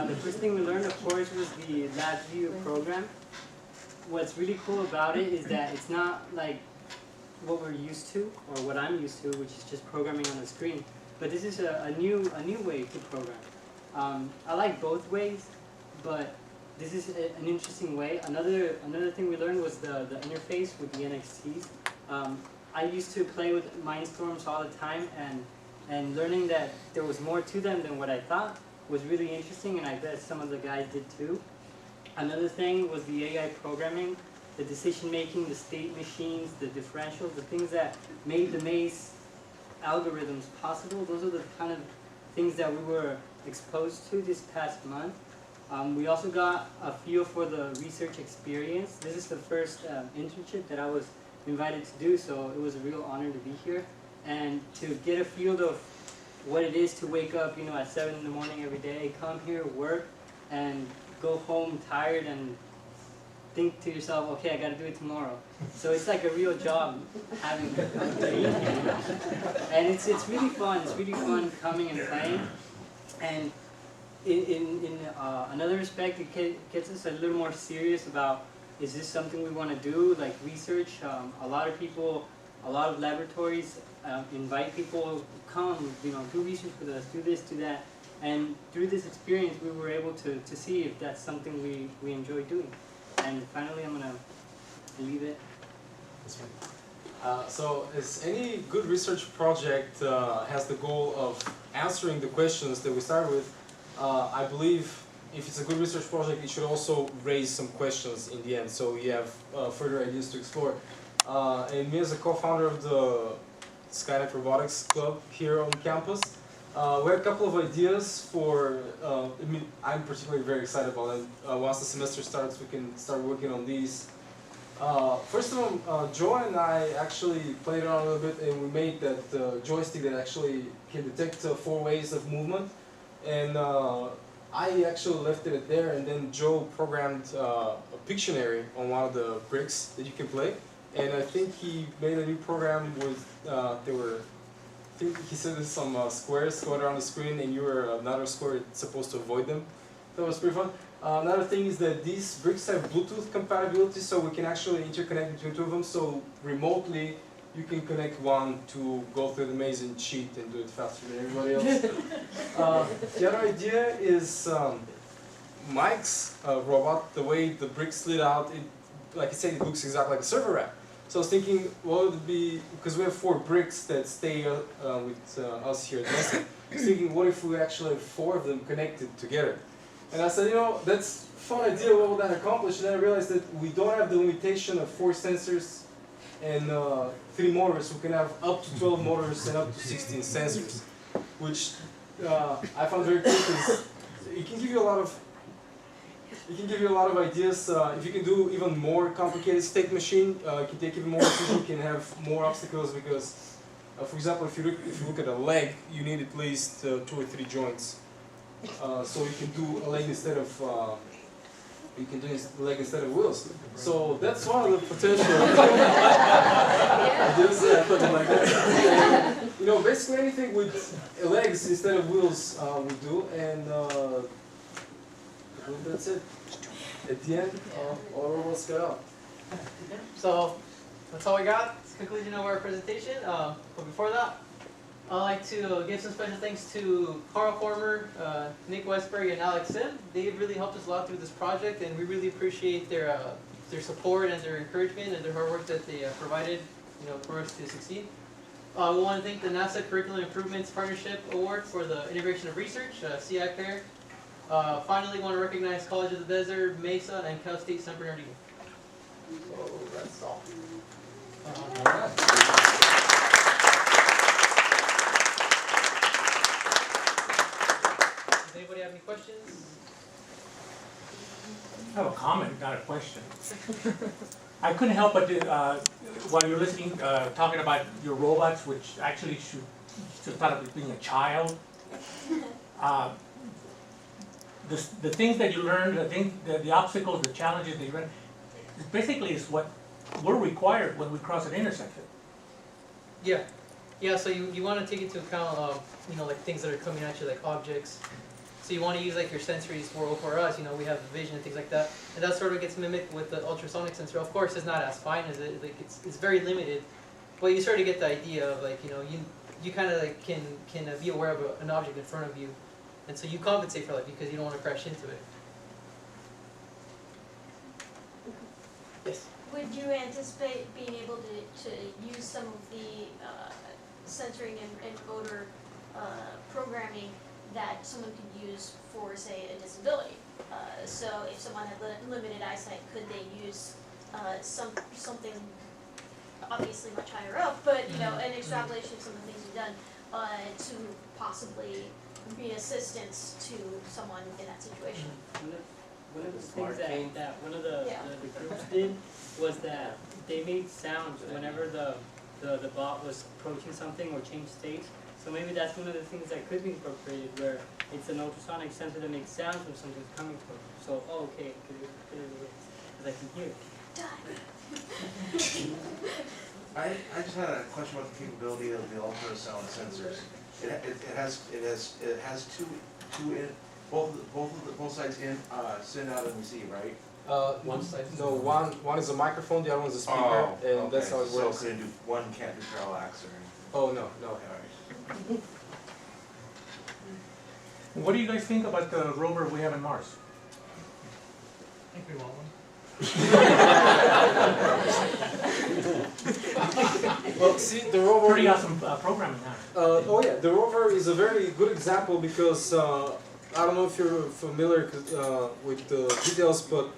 The first thing we learned, of course, was the LabVIEW program. What's really cool about it is that it's not like what we're used to, or what I'm used to, which is just programming on the screen. But this is a new way to program. I like both ways, but this is an interesting way. Another thing we learned was the interface with the NXTs. I used to play with Mindstorms all the time, and learning that there was more to them than what I thought was really interesting, and I bet some of the guys did too. Another thing was the AI programming, the decision making, the state machines, the differentials, the things that made the maze algorithms possible. Those are the kind of things that we were exposed to this past month. We also got a feel for the research experience. This is the first internship that I was invited to do, so it was a real honor to be here. And to get a feel of what it is to wake up, at 7 in the morning every day, come here, work, and go home tired and think to yourself, okay, I gotta do it tomorrow. So it's like a real job having being here. And it's really fun. It's really fun coming and playing. And in another respect, it gets us a little more serious about, is this something we want to do, like research? A lot of people, a lot of laboratories invite people, come, do research with us, do this, do that. And through this experience, we were able to see if that's something we enjoy doing. And finally, I'm going to leave it. So as any good research project has the goal of answering the questions that we started with, I believe if it's a good research project, it should also raise some questions in the end, so you have further ideas to explore. And me as a co-founder of the Skynet Robotics Club here on campus, we had a couple of ideas for, I'm particularly very excited about it. Once the semester starts, we can start working on these. First of all, Joe and I actually played around a little bit, and we made that joystick that actually can detect 4 ways of movement. And I actually left it there, and then Joe programmed a Pictionary on one of the bricks that you can play. And I think he made a new program with, I think he said there's some squares going around the screen, and you were another square supposed to avoid them. That was pretty fun. Another thing is that these bricks have Bluetooth compatibility, so we can actually interconnect between 2 of them, so remotely you can connect one to go through the maze and cheat and do it faster than everybody else. The other idea is Mike's robot, the way the bricks slid out, like I said, it looks exactly like a server rack. So I was thinking, what would it be, because we have 4 bricks that stay with us here at Nestle. I was thinking, what if we actually have 4 of them connected together? And I said, that's a fun idea, what would that accomplish? And then I realized that we don't have the limitation of 4 sensors and 3 motors. We can have up to 12 motors and up to 16 sensors, which I found very cool because it can give you a lot of ideas. If you can do even more complicated state machine, you can take even more decisions, you can have more obstacles because, for example, if you look at a leg, you need at least 2 or 3 joints. So you can do a leg instead of leg instead of wheels. So that's one of the potential ideas. Like that. Basically anything with legs instead of wheels we do, and that's it. At the end, all robots got out. So that's all we got. It's the conclusion of our presentation. But before that, I'd like to give some special thanks to Carl Former, Nick Westbury, and Alex Sim. They really helped us a lot through this project, and we really appreciate their support and their encouragement and their hard work that they provided, for us to succeed. We want to thank the NASA Curriculum Improvements Partnership Award for the integration of research, CI Pair. Finally, want to recognize College of the Desert, Mesa, and Cal State San Bernardino. So that's all. Does anybody have any questions? I have a comment, not a question. I couldn't help but, while you're listening, talking about your robots, which actually should start of being a child. The things that you learn, the obstacles, the challenges that you learn, basically is what we're required when we cross an intersection. Yeah, yeah. So you want to take into account, like things that are coming at you, like objects. So you want to use like your sensories for us. We have vision and things like that, and that sort of gets mimicked with the ultrasonic sensor. Of course, it's not as fine as it. Like it's very limited, but you sort of get the idea of like you kind of like can be aware of an object in front of you, and so you compensate for that because you don't want to crash into it. Yes. Would you anticipate being able to use some of the sensoring and motor programming that someone could use for, say, a disability? So if someone had limited eyesight, could they use something obviously much higher up, but an extrapolation of some of the things you've done to possibly be an assistance to someone in that situation? One of the things that one of the groups did was that they made sounds whenever the bot was approaching something or changed state. So maybe that's one of the things that could be incorporated, where it's an ultrasonic sensor that makes sounds when something's coming from you. So, okay, because I can hear it. I just had a question about the capability of the ultrasound sensors. It has two in, both sides in, send out and receive, right? One is a microphone, the other one's a speaker, and that's how it works. So one can't do parallax or anything? Oh, no. What do you guys think about the rover we have in Mars? I think we want one. Well, see, the rover... Pretty awesome programming, huh? Oh yeah, the rover is a very good example because, I don't know if you're familiar with the details, but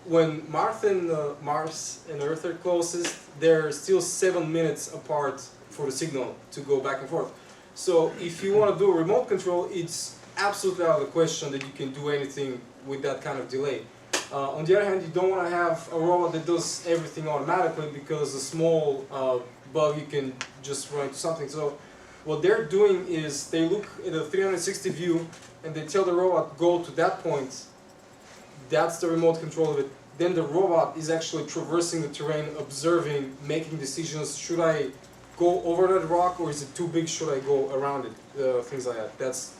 when Mars and Earth are closest, they're still 7 minutes apart for the signal to go back and forth. So if you want to do a remote control, it's absolutely out of the question that you can do anything with that kind of delay. On the other hand, you don't want to have a robot that does everything automatically, because a small bug, you can just run into something. So what they're doing is they look at a 360 view and they tell the robot, go to that point. That's the remote control of it. Then the robot is actually traversing the terrain, observing, making decisions. Should I go over that rock, or is it too big? Should I go around it? Things like that. That's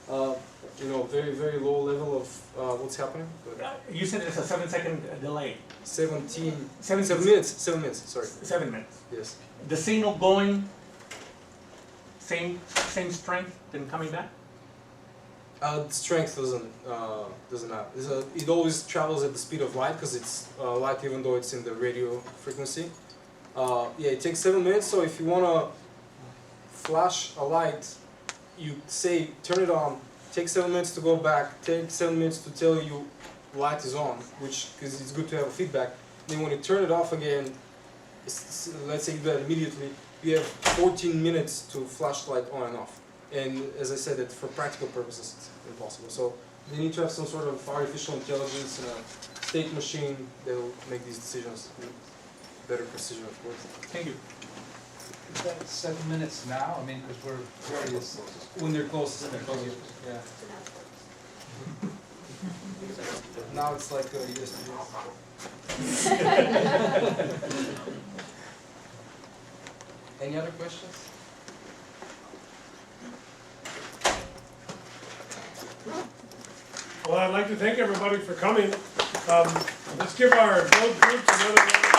very, very low level of what's happening. You said it's a 7-second delay. 7 minutes. 7 minutes. Sorry. 7 minutes. Yes. The signal going, same strength, then coming back. Strength doesn't matter. It always travels at the speed of light, because it's light, even though it's in the radio frequency. Yeah, it takes 7 minutes. So if you wanna flash a light, you say turn it on. Take 7 minutes to go back. Take 7 minutes to tell you light is on, because it's good to have a feedback. Then when you turn it off again, let's say you do that immediately, you have 14 minutes to flash light on and off. And as I said, for practical purposes, it's impossible. So you need to have some sort of artificial intelligence and a state machine that will make these decisions with better precision, of course. Thank you. Is that 7 minutes now? I mean, because we're very when they're closest. Yeah. Now it's like yesterday. Any other questions? Well, I'd like to thank everybody for coming. Let's give our both groups another round.